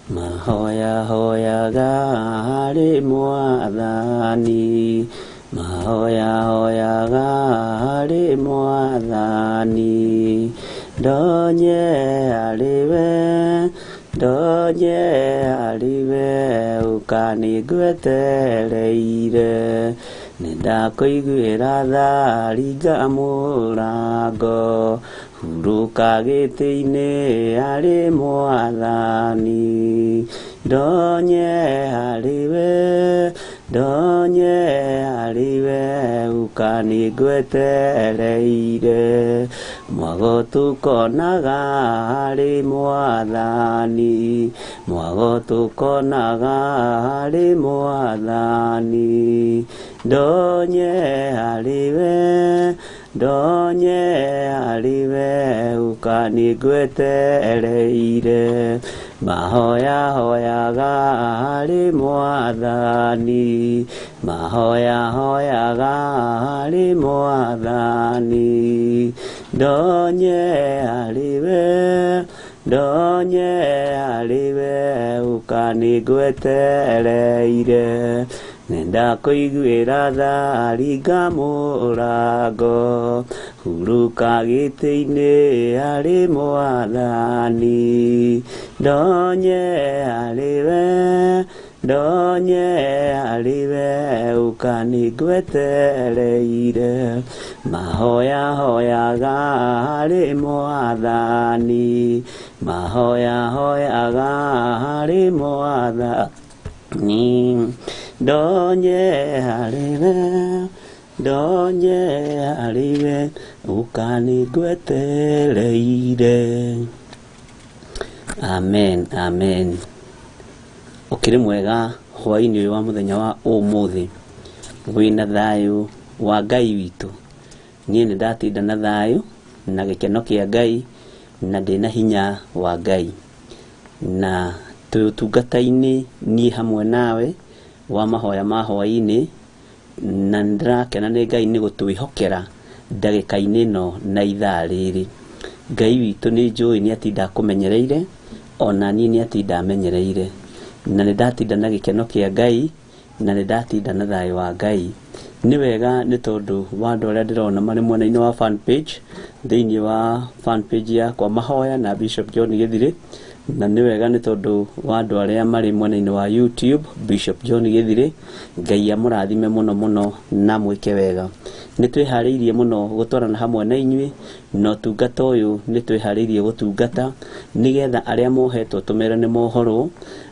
Mahoya hoyaga harĩ Mwathani, Mahoya hoyaga harĩ Mwathani. Ndonye arĩwe ũkanĩngwetereire, nĩndakũiguĩra tha ringa mũrango, hurũka gĩtĩ-inĩ harĩ Mwathani. Ndonye arĩwe ũkanĩngwetereire, mwago tũkonaga harĩ Mwathani, mwago tũkonaga harĩ Mwathani. Ndonye arĩwe ũkanĩngwetereire, mahoya hoyaga harĩ Mwathani, mahoya hoyaga harĩ Mwathani. Ndonye arĩwe ũkanĩngwetereire, nĩndakũiguĩra tha ringa mũrango, hurũka gĩtĩ-inĩ harĩ Mwathani. Ndonye arĩwe ũkanĩngwetereire, mahoya hoyaga harĩ Mwathani, mahoya hoyaga harĩ Mwathani. Ndonye arĩwe ũkanĩngwetereire. Amen, amen. Ũkĩrĩ mwega hwaĩ-inĩ ũyũ wa mũthenya wa ũmũthĩ, wĩna thayũ wa Ngai witũ? Niĩ nĩndatinda na thayũ na gĩkeno kĩa Ngai, na ndĩna hinya wa Ngai, na tũtungata-inĩ niĩ hamwe nawe wa mahoya ma hwaĩ-inĩ, na ndĩrakena nĩ Ngai nĩ gũtwĩhokera ndagĩka-inĩ ĩno na ithaa rĩrĩ. Ngai witũ nĩ njũĩ nĩ atinda akũmenyereire, ona niĩ nĩ atinda amenyereire, na nĩndatinda na gĩkeno kĩa Ngai, na nĩndatinda na thayũ wa Ngai. Nĩ wega nĩ tondũ wa andũ arĩa ndĩrona marĩ mwena-inĩ wa fan page, thĩinĩ wa fan page yakwa Mahoya na Bishop John Githiri, na nĩ wega nĩ tondũ wa andũ arĩa marĩ mwena-inĩ wa YouTube Bishop John Githiri. Ngai amũrathime mũno mũno na mwĩke wega. Nĩ twĩharĩirie mũno gũtwarana hamwe na inyuĩ, na ũtungata ũyũ nĩ twĩharĩirie gũtungata nĩgetha arĩa mohetwo tũmerane mohoro,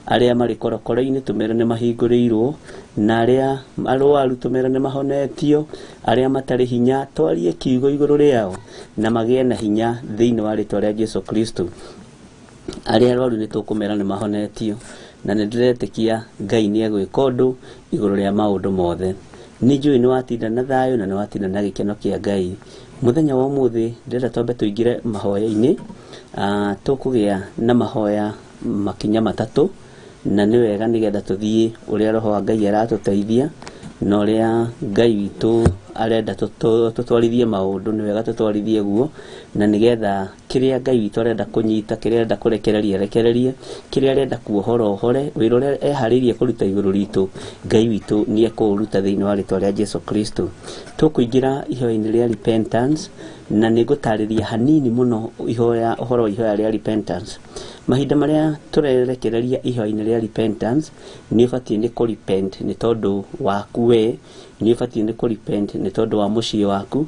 arĩa marĩ korokoro-inĩ tũmerane mahingũrĩirwo, na arĩa arwaru tũmerane mahonetio, arĩa matarĩ hinya twarie kiugo igũrũ rĩao na magĩe na hinya thĩinĩ wa rĩtwa rĩa Jesũ Kristo. Arĩa arwaru nĩ tũkũmera nĩ mahonetio, na nĩ ndĩretĩkia Ngai nĩ egwĩka ũndũ igũrũ rĩa maũndũ mothe. Nĩ njũĩ nĩ watinda na thayũ na nĩ watinda na gĩkeno kĩa Ngai. Mũthenya wa ũmũthĩ ndĩrenda twambe tũingĩre mahoya-inĩ. Tũkũgĩa na mahoya makinya matatũ, na nĩ wega nĩgetha tũthiĩ ũrĩa Roho wa Ngai aratũteithia, na ũrĩa Ngai witũ arenda tũtwarithie maũndũ, nĩ wega tũtwarithie guo, na nĩgetha kĩrĩa Ngai witũ arenda kũnyita, kĩrĩa arenda kũrekereria rekererie, kĩrĩa arenda kuohora ohore, wĩra ũrĩa eharĩirie kũruta igũrũ ritũ, Ngai witũ nĩ ekũũruta thĩinĩ wa rĩtwa rĩa Jesũ Kristo. Tũkũingĩra ihoya-inĩ rĩa repentance, na nĩngũtarĩria hanini mũno ũhoro wa ihoya rĩa repentance. Mahinda marĩa tũrerekereria ihoya-inĩ rĩa repentance, nĩ ũbatiĩ nĩ kũrepent nĩ tondũ waku we, nĩ ũbatiĩ nĩ kũrepent nĩ tondũ wa mũciĩ waku,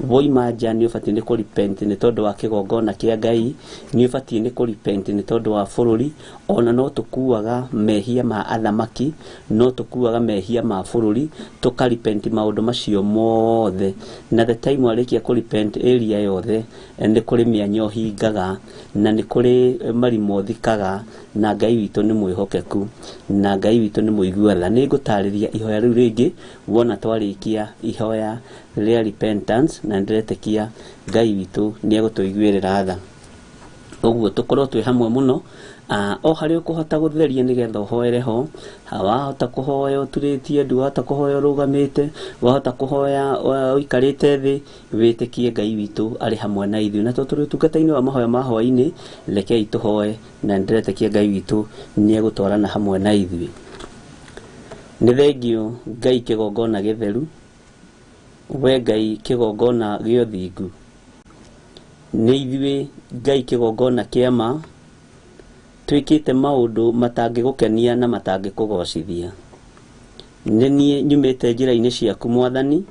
woima nja nĩ ũbatiĩ nĩ kũrepent nĩ tondũ wa kĩgongona kĩa Ngai, nĩ ũbatiĩ nĩ kũrepent nĩ tondũ wa bũrũri, ona no tũkuaga mehia ma athamaki, no tũkuaga mehia ma bũrũri, tũkarepent maũndũ macio mothe. Na the time warĩkia kũrepent area yothe, nĩ kũrĩ mĩanya ũhingaga, na nĩ kũrĩ marimo thikaga, na Ngai witũ nĩ mwĩhokeku, na Ngai witũ nĩ mũigua tha. Nĩ ngũtarĩria ihoya rĩu rĩngĩ wona twarĩkia ihoya rĩa repentance, na ndĩretĩkia Ngai witũ nĩ egũtũiguĩrĩra tha. Ũguo tũkorwo twĩ hamwe mũno, o hari ukuhota gutheria nigetha uhoere ho wahota kuhoya uturitie ndu wahota kuhoya urugamite wahota kuhoya uikarite thi witikie Ngai witu ari hamwe na ithu na turi tungata-ini wa mahoya ma hwai-ni rekei tuhoe na ndiretekia Ngai witu ni egutwarana hamwe na ithu. Ni thengio Ngai kigongona githeru, we Ngai kigongona giothingu, ni ithuĩ Ngai kigongona kiama twikite maundu matangigukenia na matangikugocithia. Ni nie nyumite njira-ini ciaku Mwathani,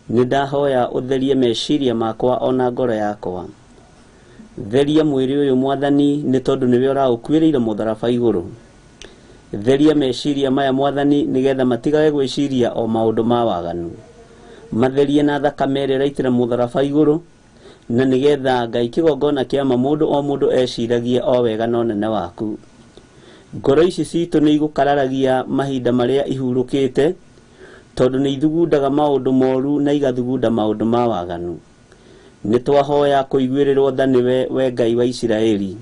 ni ndahoya utherie meciria makwa ona ngoro yakwa. Theria mwiri uyu Mwathani ni tondu niwe uraukuiriire mutharaba iguru. Theria meciria maya Mwathani nigetha matigage gwiciria o maundu ma waganu. Matherie na thakame ĩrĩa ĩraitĩra mutharaba iguru, na nigetha Ngai kigongona kiama mundu o mundu eciragie o wega na nene waku. Ngoro ici citu ni igukararagia mahinda maria ihurukite, tondu ni ithugundaga maundu moru na igathugunda maundu ma waganu. Ni twahoya kuiguirirwo tha niwe we Ngai wa Isiraeli.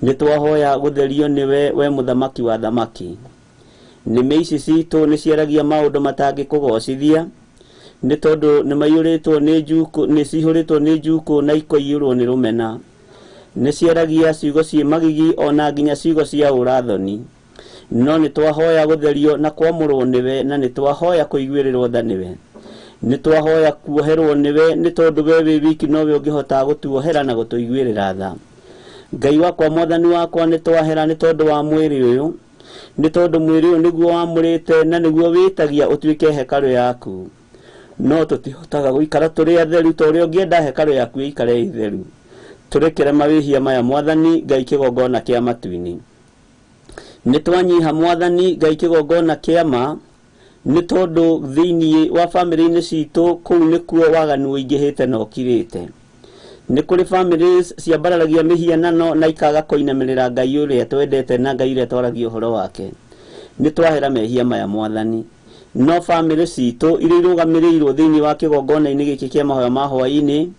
Ni twahoya gutherio niwe we muthamaki wa thamaki. Nĩmĩ ici citu ni ciaragia maundu matangikugocithia, ni tondu ni maiyuritwo ni njuku, ni cihuritwo ni njuku na ikoiyurwo ni rumena. Ni ciaragia ciugo cie magigi ona nginya ciugo cia urathoni. No ni twahoya gutherio na kwamurwo niwe, na ni twahoya kuiguirirwo tha niwe. Ni twahoya kuoherwo niwe, ni tondu we wi wiki nowe ungihota gutuohera na gutuiguirira tha. Ngai wakwa Mwathani wakwa ni twahera ni tondu wa mwiri uyu, ni tondu mwiri uyu niguo wamurite na niguo witagia utuike hekalu yaku. No tutihotaga guikara turi atheru ta uria ungienda hekalu yaku ikare itheru. Turekere mawihia maya Mwathani, Ngai kigongona kia matu-ini. Ni twanyiha Mwathani, Ngai kigongona kiama, ni tondu thiini wa family-ini citu kuu nikuo waganu uingihite na ukirite. Ni kuri families ciambararagia mihianano na ikaga kuinamirira Ngai uria twendete na Ngai uria twaragia uhoro wake. Ni twahera mehia maya Mwathani. No family citu iria irugamirirwo thiini wa kigongona-ini giki kia mahoya ma hwai-ni,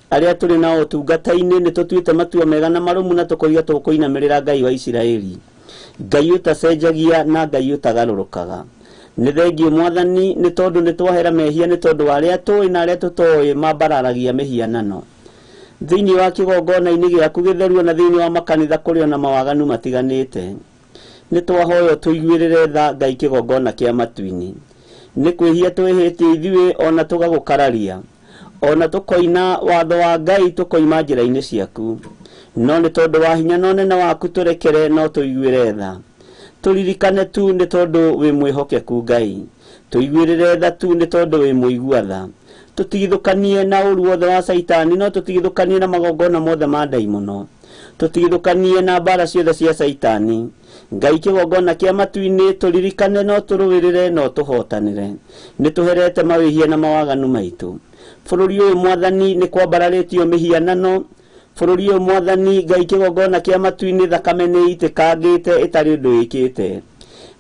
aria turi na utungata-ini ni tutuite matua mega na marumu na tukoiga tukuinamirira Ngai wa Isiraeli. Ngai utacenjagia na Ngai utagarurukaga. Ni thengio Mwathani ni tondu ni twahera mehia ni tondu aria tui na aria tutoi mambararagia mihianano. Thiini wa kigongona-ini giaku githeru na thiini wa makanitha kuri ona mawaganu matiganite. Ni twahoya tuiguirire tha Ngai kigongona kia matu-ini. Ni kwihia twihitie ithuĩ ona tugagukararia, ona tukoina watho wa Ngai tukoima njira-ini ciaku. No ni tondu wa hinya no nene waku turekere no tuiguire tha. Turirikane tu ni tondu wi mwihokeku Ngai. Tuiguirire tha tu ni tondu wi muigua tha. Tutigithukanie na uru wothe wa Saitani, no tutigithukanie na magongona mothe ma ndaimono. Tutigithukanie na mbara ciothe cia Saitani. Ngai kigongona kia matu-ini turirikane no turuwirire no tuhotanire. Ni tuherete mawihia na mawaganu maitu. Bururi uyu Mwathani ni kwambararitio mihianano. Bururi uyu Mwathani Ngai kigongona kia matu-ini thakame ni itikangite itari undu ikite.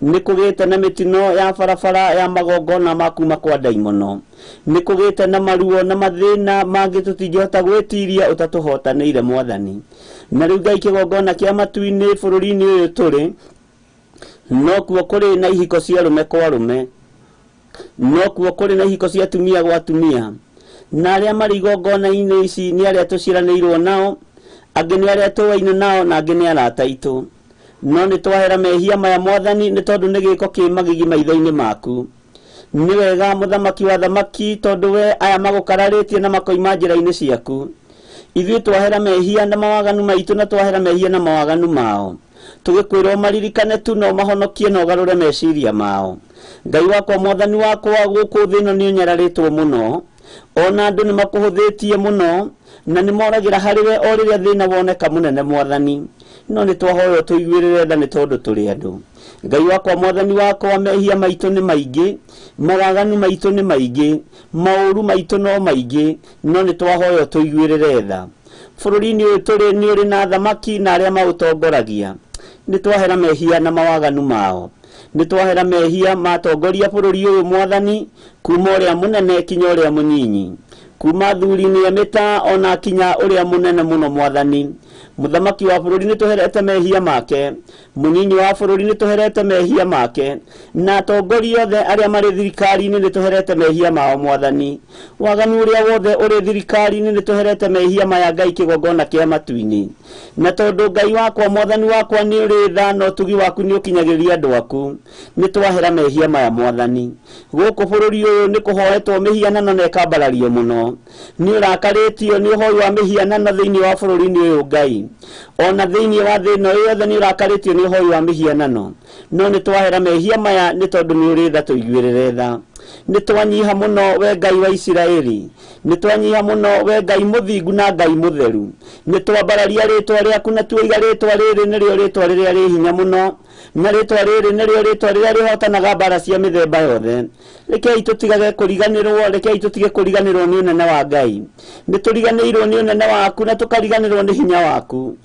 Ni kugite na mitino ya barabara ya magongona makuma kwa ndaimono. Ni kugite na maruo na mathina mangi tutingihota gwitiria utatuhotanire Mwathani. Na riu Ngai kigongona kia matu-ini bururi-ini uyu turi, no kuo kuri na ihiko cia rume kwa rume, no kuo kuri na ihiko cia tumia gwa tumia. Na aria mari igongona-ini ici ni aria tuciranirwo nao, angi ni aria tuwaine nao na angi ni arata itu. No ni twahera mehia maya Mwathani ni tondu ni giko ki magigi maitho-ini maku. Ni wega muthamaki wa thamaki tondu we aya magukararitie na makoima njira-ini ciaku. Ithuĩ twahera mehia na mawaganu maitu na twahera mehia na mawaganu mao. Tugikwirwo maririkane tu no mahonokie no garure meciria mao. Ngai wakwa Mwathani wakwa guku thi ĩno ni unyararitwo muno. Ona andu ni makuhuthitie muno na ni moragira hariwe o riria thina woneka munene Mwathani. No ni twahoya tuiguirire tha ni tondu turi andu. Ngai wakwa Mwathani wakwa mehia maitu ni maingi, magaganu maitu ni maingi, mauru maitu no maingi, no ni twahoya tuiguirire tha. Bururi-ini uyu turi ni uri na thamaki na aria mautongoragia. Ni twahera mehia na mawaganu mao. Ni twahera mehia matongoria bururi uyu Mwathani, kuma uria munene kinya uria munyinyi, kuma thuri-ini emita ona kinya uria munene muno Mwathani. muthamaki wa bururi ni tuherete mehia make, munyinyi wa bururi ni tuherete mehia make, na atongoria othe aria mari thirikari ni tuherete mehia mao mwathani. Waganu uria wothe uri thirikari ni tuherete mehia maya Ngai kigongona kia matu-ini. Na tondu Ngai wakwa mwathani wakwa ni uri tha na utugi waku ni ukinyagiriria andu aku, ni twahera mehia maya mwathani. Guku bururi uyu ni kuhoetwo mihianano na ikambarario muno, ni urakaritio ni uhoi wa mihianano thiini wa bururi-ini uyu Ngai, ona thiini wa thina yothe ni urakaritio ni uhoi wa mihianano. No ni twahera mehia maya ni tondu ni uri tha tuiguirire tha. Ni twanyiha muno we Ngai wa Isiraeli, ni twanyiha muno we Ngai muthingu na Ngai mutheru. Ni twambararia ritwa riaku na tuiga ritwa riri nirio ritwa riria ri hinya muno, na ritwa riri nirio ritwa riria rihotanaga mbara cia mithemba yothe. Rekei tutigage kuriganirwo, rekei tutige kuriganirwo ni unene wa Ngai. Ni turiganirwo ni unene waku na tukariganirwo ni hinya waku.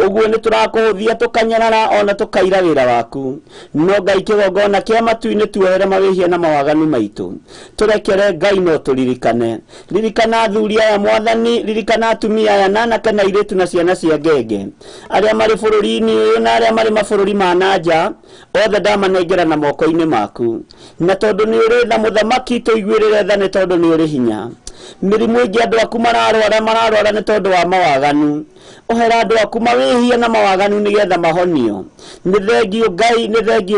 Uguo ni turakuhuthia tukanyarara ona tukaira wira waku. No Ngai kigongona kia matu-ini tuohere mawihia na mawaganu maitu. Turekere Ngai no turirikane. Ririkana athuri aya mwathani, ririkana atumia aya na anake na airitu na ciana cia ngenge, aria mari bururi-ini uyu na aria mari mabururi ma nanja, othe ndamanengera na moko-ini maku. Na tondu ni uri tha muthamaki tuiguirire tha ni tondu ni uri hinya. Mirimu ingi andu aku mararwara ni tondu wa mawaganu. Ohera andu aku mawihia na mawaganu ni getha mahonio. Ni thengio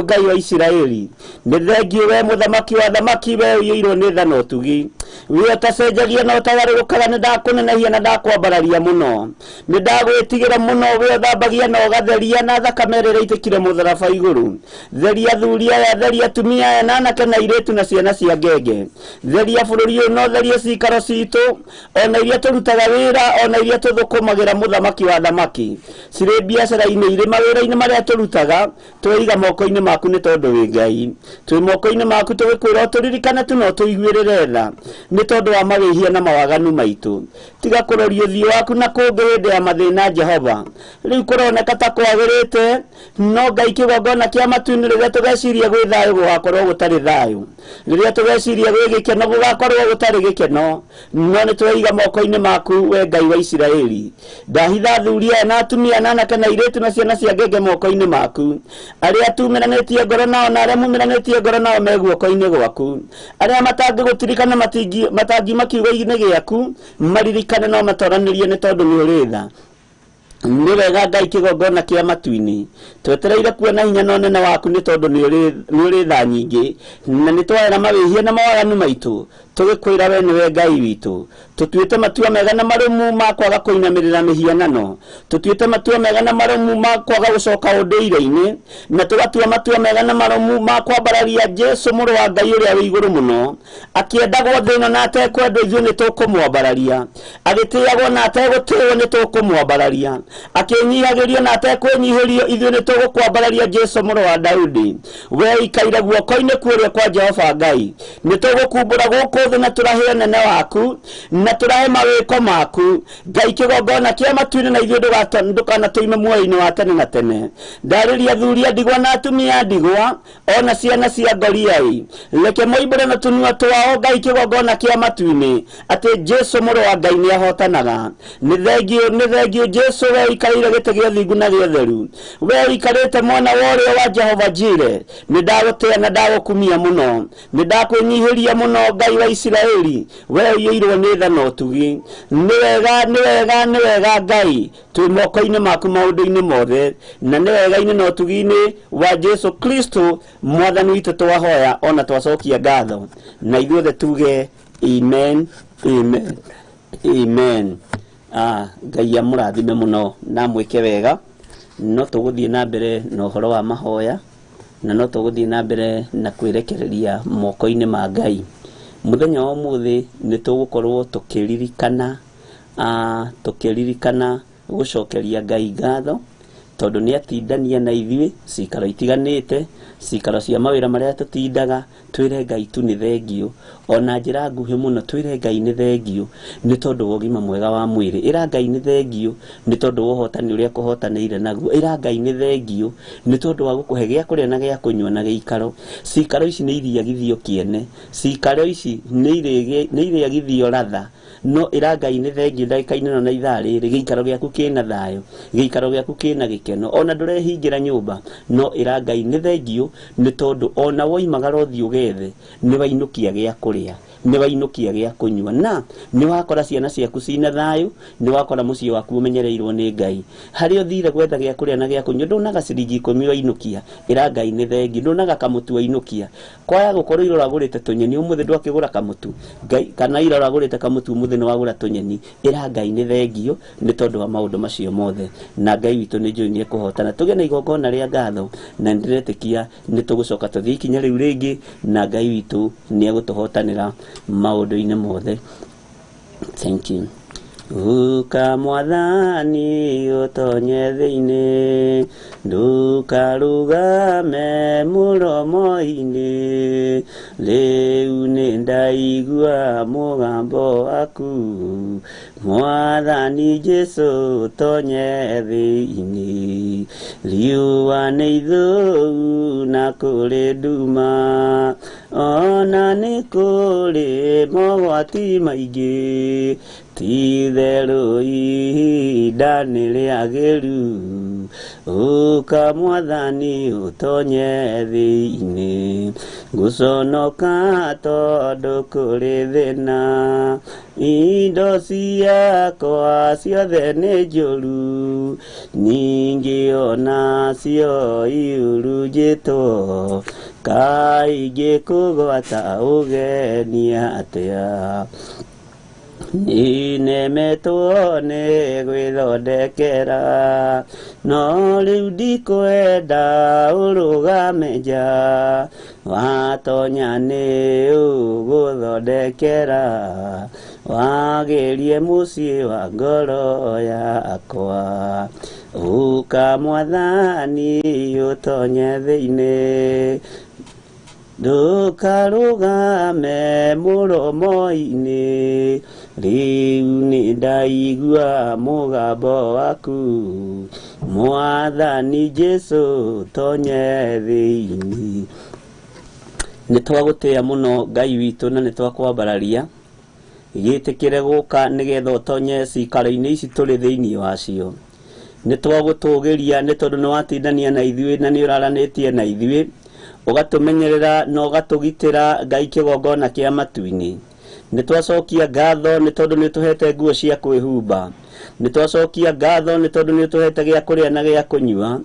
Ngai wa Isiraeli. Ni thengio we muthamaki wa thamaki we uirwo ni tha na utugi. We utacenjagia na utagarukaga ni ndakunenehia na ndakwambararia muno. Ni ndagwitigira muno we uthambagia na ugatheria na thakame ĩrĩa itikire mutharaba iguru. Theria thuria ya theria tumia ya na anake na airitu na ciana cia ngenge. Theria bururi uyu no theria cikaro citu, ona iria turutaga wira, ona iria tuthukumagira muthamaki wa thamaki. Cirĩ biacara-ini irĩ mawĩra-ini maria turutaga, tweiga moko-ini maku ni tondu wi Ngai. Twi moko-ini maku tugikwira turirikane tu no tuiguirire tha ni tondu wa mawihia na mawaganu maitu. Tiga kuroria uthio waku na kungi hindi ya mathina Jehova. Riu kuroneka ta kwagirite, no Ngai kigongona kia matu-ini riria tugeciria gwi thayu gugakorwo gutari thayu. Riria tugeciria gwi gikeno gugakorwo gutari gikeno. No ni tweiga moko-ini maku we Ngai wa Isiraeli. Ndahitha thuria na atumia na anake na airitu na ciana cia ngenge moko-ini maku. Aria tumiranitie ngoro nao na aria mumiranitie ngoro nao me guoko-ini gwaku. Aria matangigutirikana matangi makiuga-ini giaku, maririkane no matoranirie ni tondu ni uri tha. Ni wega Ngai kigongona kia matu-ini. Twetereire kuona hinya na unene waku ni tondu ni uri tha nyingi, na ni twahera mawihia na mawaganu maitu. Tugikwira we niwe Ngai witu. Tutuite matua mega na marumu ma kwaga kuinamirira mihianano. Tutuite matua mega na marumu ma kwaga gucoka unduire-ini, na tugatua matua mega na marumu ma kwambararia Jesu muru wa Ngai uria wi iguru muno. Akiendagwo thina na atekwendwo ithuĩ ni tukumwambararia. Agitiagwo na ategutiiwo ni tukumwambararia. Akinyihagirio na atekwinyihirio ithuĩ ni tugukwambararia Jesu muru wa Daudi. We ikaire guoko-ini kuria kwa Jehova Ngai. Ni tugukumbura guku thĩ na turahe unene waku, na turahe mawiko maku. Ngai kigongona kia matu-ini na ithuĩ ndukana tuime muoyo-ini wa tene na tene. Ndariria thuria ndigwa na atumia ndigwa, ona ciana cia ngoriai. Reke moimbũre na tunua twao Ngai kigongona kia matu-ini ati Jesu muru wa Ngai ni ahotanaga. Ni thengio Jesu we ikarire gĩtĩ gĩa ũthingu na gĩa ũtheru. We ikarĩte mwena wa ũrĩo wa Jehova Jire. Ni ndagũtĩa na ndagũkumia muno. Ni ndakwĩnyihiria muno Ngai wa Isiraeli. We uirwo ni tha na utugi. Ni wega Ngai. Twi moko-ini maku maundu-ini mothe, na ni wega-ini na utugi-ini wa Jesu Kristo mwathani witu twahoya ona twacokia ngatho. Na ithuothe tuge amen, amen, amen. Ngai amurathime muno na mwike wega. No tuguthie na mbere na uhoro wa mahoya, na no tuguthie na mbere na kwirekereria moko-ini ma Ngai. Muthenya wa umuthi ni tugukorwo tukiririkana gucokeria Ngai ngatho tondu ni atindania na ithuĩ cikaro itiganite, cikaro cia mawĩra maria tutindaga. Twire Ngai tu ni thengio, ona njira nguhi muno twire Ngai ni thengio ni tondu wa ũgima mwega wa mwĩrĩ. Ira Ngai ni thengio ni tondu wa ũhotani uria kuhotanĩire naguo. Ira Ngai ni thengio ni tondu wa gukuhe gĩa kũrĩa na gĩa kũnyua na gĩikaro. Cikaro ici ni iriagithio kiene, cikaro ici ni iriagithio ratha, no ira Ngai nĩ thengiũ ndagĩka-inĩ na ithaa rĩrĩ gĩikaro gĩaku kĩna thayũ gĩikaro gĩaku kĩna gĩkeno ona ndũrehingĩra nyũmba no ira Ngai nĩ thengiũ nĩ tondũ ona woimagara ũthiĩ ũgethe nĩ wainũkia gĩa kũrĩa nĩ wainũkia gĩa kũnyua na nĩ wakora ciana ciaku cina thayũ nĩ wakora mũciĩ waku ũmenyereirwo nĩ Ngai harĩa ũthire gwetha gĩa kũrĩa na gĩa kũnyua ndũnaga ciringi 10 wainũkia ira Ngai nĩ thengiũ ndũnaga kamũtu wainũkia kwaya gũkorwo ira ũragũrĩte tũnyeni ũmũthĩ ndwakĩgũra kamũtu Ngai kana ira ũragũrĩte kamũtu ũmũthĩ nĩ wagũra tũnyeni ira Ngai nĩ thengiũ nĩ tondũ wa maũndũ macio mothe na Ngai witũ nĩ njũĩ nĩ ekũhotana tũgĩe na igongona rĩa ngatho na ndĩretĩkia nĩ tũgũcoka tũthiĩ ikinya rĩu rĩngĩ na Ngai witũ nĩ egũtũhotanĩra maũndũ-inĩ mothe. Thank you. Uka mwathani utonye thĩinĩ ndukarũgame mũromo-inĩ rĩu nĩ ndaigua mũgambo waku mwathani Jesũ tonye thĩinĩ riũa nĩ ithũu na kũrĩ nduma ona nĩ kũrĩ mogwati maingĩ titherũ ihinda nĩ rĩagĩru ũka mwathani ũtonye thĩinĩ ngũconoka tondũ kũrĩ thĩna indo ciakwa ciothe nĩ njũru ningĩ onacio iurunjĩtwo kaingĩ kũgwata ũgeni atĩa ninemetwo nĩ gwĩthondekera no rĩu ndikwenda ũrũgame nja watonya nĩ ũgũthondekera wagerie mũciĩ wa ngoro yakwa ũka mwathani ũtonye thĩinĩ ndukarũgame mũromo-inĩ rĩu nĩ ndaigua mũgambo waku mwathani Jesũ tonye thĩinĩ nĩ twagũtĩĩa mũno Ngai witũ na nĩ twakwambararia gĩtĩkĩre gũka nĩgetha ũtonye cikaro-inĩ ici tũrĩ thĩinĩ wacio nĩ twagũtũgĩria nĩ tondũ nĩ watindania na ithuĩ na nĩ ũraranĩtie na ithuĩ ũgatũmenyerera na ũgatũgitĩra Ngai kĩgongona kĩa matu-inĩ nĩ twacokia ngatho nĩ tondũ nĩ tũhete nguo cia kwĩhumba nĩ twacokia ngatho nĩ tondũ nĩ tũhete gĩa kũrĩa na gĩa kũnyua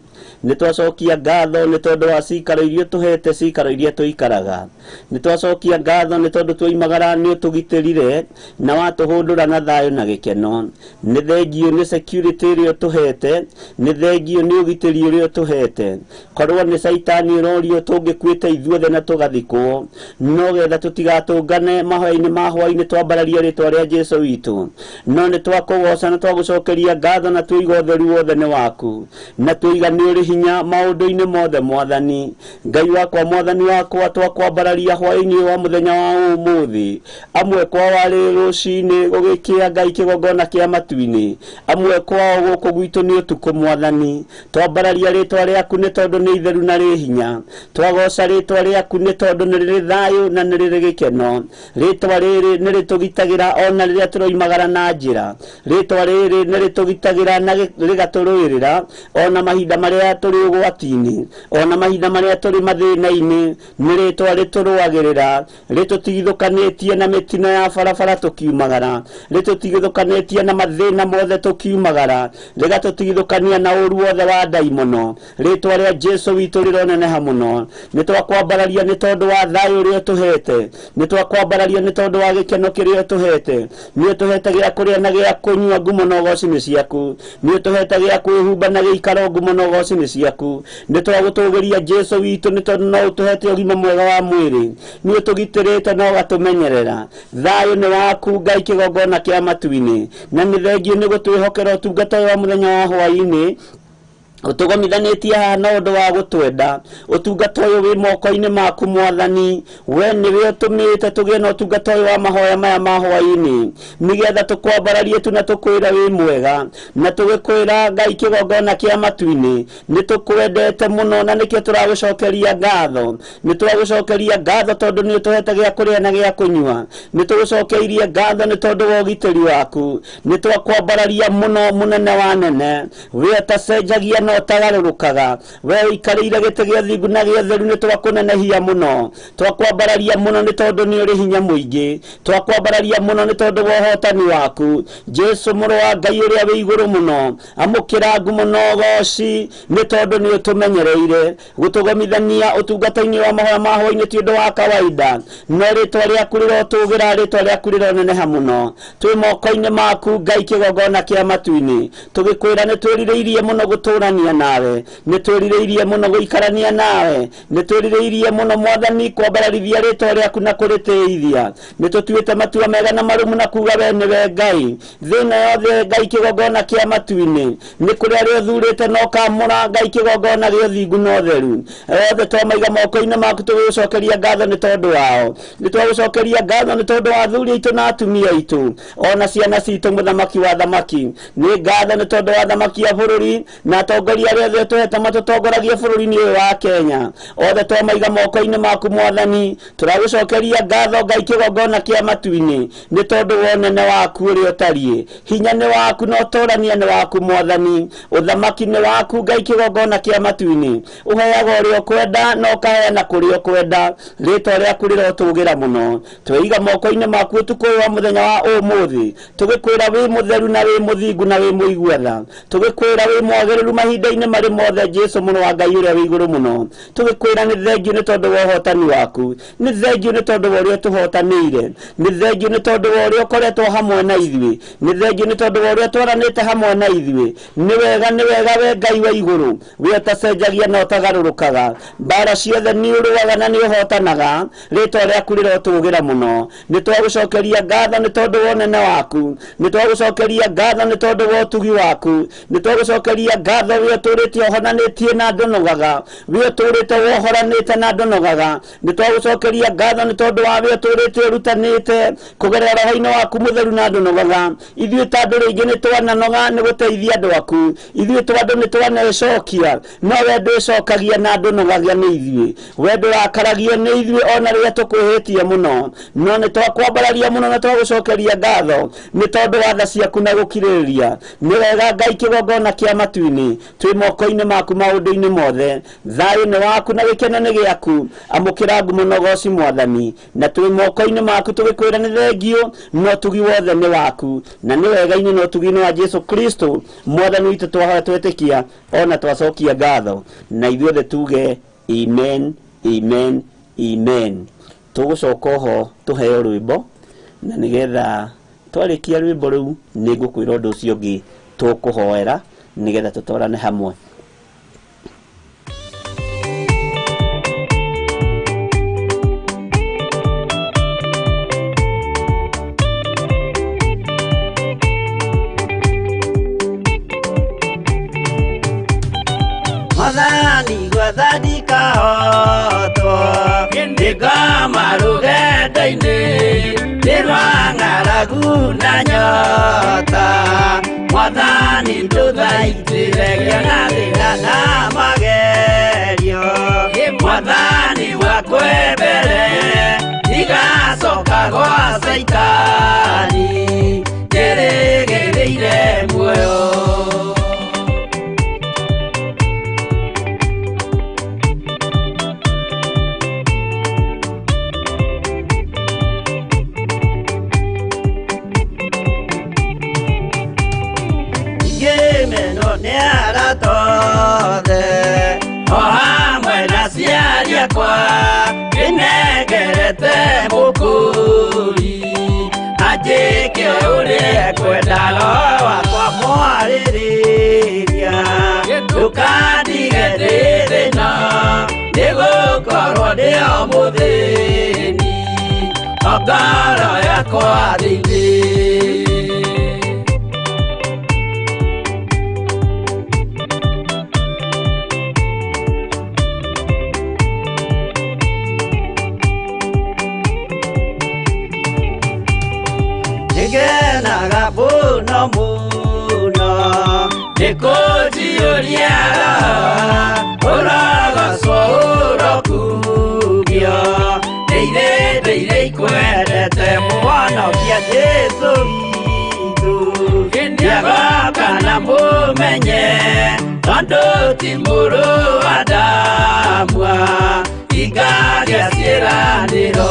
nĩ twacokia ngatho nĩ tondũ wa cikaro iria tũhete cikaro iria tũikaraga nĩ twacokia ngatho nĩ tondũ twoimagara nĩ ũtũgitĩrire na watũhũndũra na thayũ na gĩkeno nĩ thengiũ nĩ security ĩrĩa ũtũhete nĩ thengiũ nĩ ũgitĩri ũrĩa ũtũhete korwo nĩ caitani ũrorio tũngĩkuĩte ithuothe na tũgathikwo no getha tũtigatũngane mahoya-inĩ ma Hwai-ni twambararia rĩtwa rĩa Jesũ witũ no nĩ twakũgoca na twagũcokeria ngatho na twĩiga ũtheru wothe nĩ waku na twĩiga nĩ ũrĩ hinya maũndũ-inĩ mothe mwathani Ngai wakwa mwathani wakwa twakwambararia hwaĩ-inĩ wa mũthenya wa ũmũthĩ amwe kwao arĩ rũcinĩ gũgĩkĩa Ngai kĩgongona kĩa matu-inĩ amwe kwao gũkũ gwitũ nĩ ũtukũ mwathani twambararia rĩtwa rĩaku nĩ tondũ nĩ itheru na rĩ hinya twagoca rĩtwa rĩaku nĩ tondũ nĩ rĩrĩ thayũ na nĩ rĩrĩ gĩkeno rĩtwa rĩrĩ nĩ rĩtũgitagĩra ona rĩrĩa tũroimagara na njĩra rĩtwa rĩrĩ nĩ rĩtũgitagĩra na rĩgatũrũĩrĩra ona mahinda marĩa tũrĩ ũgwati-inĩ ona mahinda marĩa tũrĩ mathĩna-inĩ nĩ rĩtwa rĩtũrũagĩrĩra rĩtũtigithũkanĩtie na mĩtino ya barabara tũkiumagara rĩtũtigithũkanĩtie na mathĩna mothe tũkiumagara rĩgatũtigithũkania na ũru wothe wa ndaimono rĩtwa rĩa Jesũ witũ rĩroneneha mũno nĩ twakwambararia nĩ tondũ wa thayũ ũrĩa ũtũhete nĩ twakwambararia nĩ tondũ wa gĩkeno kĩrĩa ũtũhete nĩ ũtũhete gĩa kũrĩa na gĩa kũnyua ngumo na ũgoci-inĩ ciaku nĩ ũtũhete gĩa kwĩhumba na gĩikaro ngumo na ũgoci-inĩ ciaku nĩ twagũtũgĩria Jesũ witũ nĩ tondũ no ũtũhete ũgima mwega wa mwĩrĩ nĩ ũtũgitĩrĩte na ũgatũmenyerera thayũ nĩ waku Ngai kĩgongona kĩa matu-inĩ na nĩ thengiũ nĩ gũtwĩhokera ũtungata wa mũthenya wa hwaĩ-inĩ utugomithanĩtie haha na ũndũ wa gũtwenda ũtungata ũyũ wĩ moko-inĩ maku Mwathani we nĩwe ũtũmĩte tũgĩe na ũtungata ũyũ wa mahoya maya ma hwaĩ-inĩ nĩgetha tũkwambararie tu na tũkwĩra wĩ mwega na tũgĩkwĩra Ngai kĩgongona kĩa matu-inĩ nĩ tũkwendete mũno na nĩkĩo tũragũcokeria ngatho nĩ tũragũcokeria ngatho tondũ nĩ ũtũhete gĩa kũrĩa na gĩa kũnyua nĩ tũgũcokeirie ngatho nĩ tondũ wa ũgitĩri waku nĩ twakwambararia mũno mũnene wa nene we ũtacenjagia no ũtagarũrũkaga we ũikarĩire gĩtĩ gĩa thingu na gĩa theru nĩ twakũnenehia mũno twakwambararia mũno nĩ tondũ nĩ ũrĩ hinya mũingĩ twakwambararia mũno nĩ tondũ wa ũhotani waku Jesu mũrũ wa Ngai ũrĩa wĩ igũrũ mũno amũkĩra ngumo na ũgooci nĩ tondũ nĩ ũtũmenyereire gũtũgomithania ũtungata-inĩ wa mahoya ma hwaĩ-inĩ ti ũndũ wa kawaida no rĩtwa rĩaku rĩrotũgĩra rĩtwa rĩaku rĩroneneha mũno twĩ moko-inĩ maku Ngai kĩgongona kĩa matu-inĩ tũgĩkwĩra nĩ twĩrirĩirie mũno gũtũrania nawe nĩ twĩrirĩirie mũno gũikarania nawe nĩ twĩrirĩirie mũno Mwathani kwambararithia rĩtwa rĩaku na kũrĩtĩithia nĩ tũtuĩte matua mega na marũmu na kuga we nĩwe Ngai thĩna yothe Ngai kĩgongona kĩa matu-inĩ nĩ kũrĩa rĩo thurĩte no kamũra Ngai kĩgongona gĩa ũthingu na ũtheru othe twamaiga moko-inĩ maku tũgĩgũcokeria ngatho nĩ tondũ wao nĩ twagũcokeria ngatho nĩ tondũ wa athuri aitũ na atumia aitũ ona ciana citũ mũthamaki wa thamaki nĩ ngatho nĩ tondũ wa thamaki ya bũrũri na atongoria arĩa othe tũhete matũtongoragia bũrũri-inĩ ũyũ wa Kenya othe twamaiga moko-inĩ maku Mwathani tũragũcokeria ngatho Ngai kĩgongona kĩa matu-inĩ nĩ tondũ wa ũnene waku ũrĩa ũtariĩ hinya nĩ waku na ũtũrania nĩ waku Mwathani ũthamaki nĩ waku Ngai kĩgongona kĩa matu-inĩ ũheaga ũrĩa ũkwenda na ũkaheana kũrĩa ũkwenda rĩtwa rĩaku rĩrotũgĩra mũno tweiga moko-inĩ maku ũtukũ ũyũ wa mũthenya wa ũmũthĩ tũgĩkwĩra wĩ mũtheru na wĩ mũthingu na wĩ mũiguatha tũgĩkwĩra wĩ mwagĩrĩru mahinda-inĩ marĩ mothe Jesu mũrũ wa Ngai ũrĩa wĩ igũrũ mũno tũgĩkwĩra nĩ thengiũ nĩ tondũ wa ũhotani waku nĩ thengiũ nĩ tondũ wa ũrĩa tũhotanĩire nĩ thengiũ nĩ tondũ wa ũrĩa ũkoretwo hamwe na ithuĩ nĩ thengiũ nĩ tondũ wa ũrĩa twaranĩte hamwe na ithuĩ nĩ wega we Ngai wa igũrũ we ũtacenjagia na ũtagarũrũkaga mbara ciothe nĩ ũrũaga na nĩ ũhotanaga rĩtwa rĩaku rĩrotũgĩra mũno nĩ twagũcokeria ngatho nĩ tondũ wa ũnene waku nĩ twagũcokeria ngatho nĩ tondũ wa ũtugi waku nĩ twagũcokeria ngatho we ũtũrĩte ũhonanĩtie na ndũnogaga we ũtũrĩte wohoranĩte na ndũnogaga nĩ twagũcokeria ngatho nĩ tondũ wa we ũtũrĩte ũrutanĩte kũgerera roho-inĩ waku mũtheru na ndũnogaga ithuĩ ta andũ rĩngĩ nĩ twananoga nĩ gũteithia andũ aku ithuĩ ta andũ nĩ twanecokia no we ndwĩcokagia na ndũnogagia nĩ ithuĩ we ndũrakaragio nĩ ithuĩ ona rĩrĩa tũkwĩhĩtie mũno no nĩ twakwambararia mũno na twagũcokeria ngatho nĩ tondũ wa tha ciaku na gũkirĩrĩria nĩ wega Ngai kĩgongona kĩa matu-inĩ twĩ moko-inĩ maku maũndũ-inĩ mothe thayũ nĩ waku na gĩkeno nĩ gĩaku amũkĩra ngumo na ũgooci Mwathani na twĩ moko-inĩ maku tũgĩkwĩra nĩ thengiũ no ũtugi wothe nĩ waku na nĩ wega-inĩ na ũtugi-inĩ wa Jesu Kristo Mwathani witũ twahoya twĩtĩkia ona twacokia ngatho na ithuothe tuge amen amen amen tũgũcoka ho tũheo rwĩmbo na nĩgetha twarĩkia rwĩmbo rũu nĩ ngũkwĩra ũndũ ũcio ũngĩ tũkũhoera nĩgetha tũtwarane hamwe Mwathani gwathani kahotwo nĩngoma rũgendo-inĩ nĩrwa ng'aragu na nyota Mwathani ndũthaitĩre gĩa thĩna na magerio Mwathani wakwe mbere igacoka gwa Saitani njĩrĩgĩrĩire muoyo Nĩnengerete mũkũri anjĩke ũrĩa kwendaga wakwa mwarĩrĩria ndũkandige ndĩ thĩna nĩgũkorwo ndĩo mũthĩni ngoro yakwa thĩinĩ Nikujiuriara Uragaswo urokugio Deire ikwendete Mwonokia Jesu witu Ndiagoka na mumenye Tondo ti muru adamwa Igagia ciĩranĩro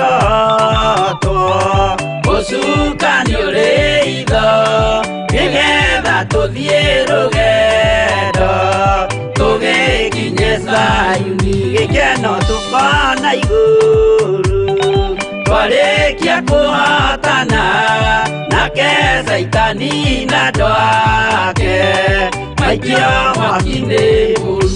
Itaniarotwo Gũcukani ũrĩ itho Nĩgetha tũthiĩ rũgendo Tũgĩkinye Zayuni Gĩkeno tũkona igũrũ Twarĩkia kũhotana Nake Saitani na andũ ake Maikio mwaki-inĩ mũru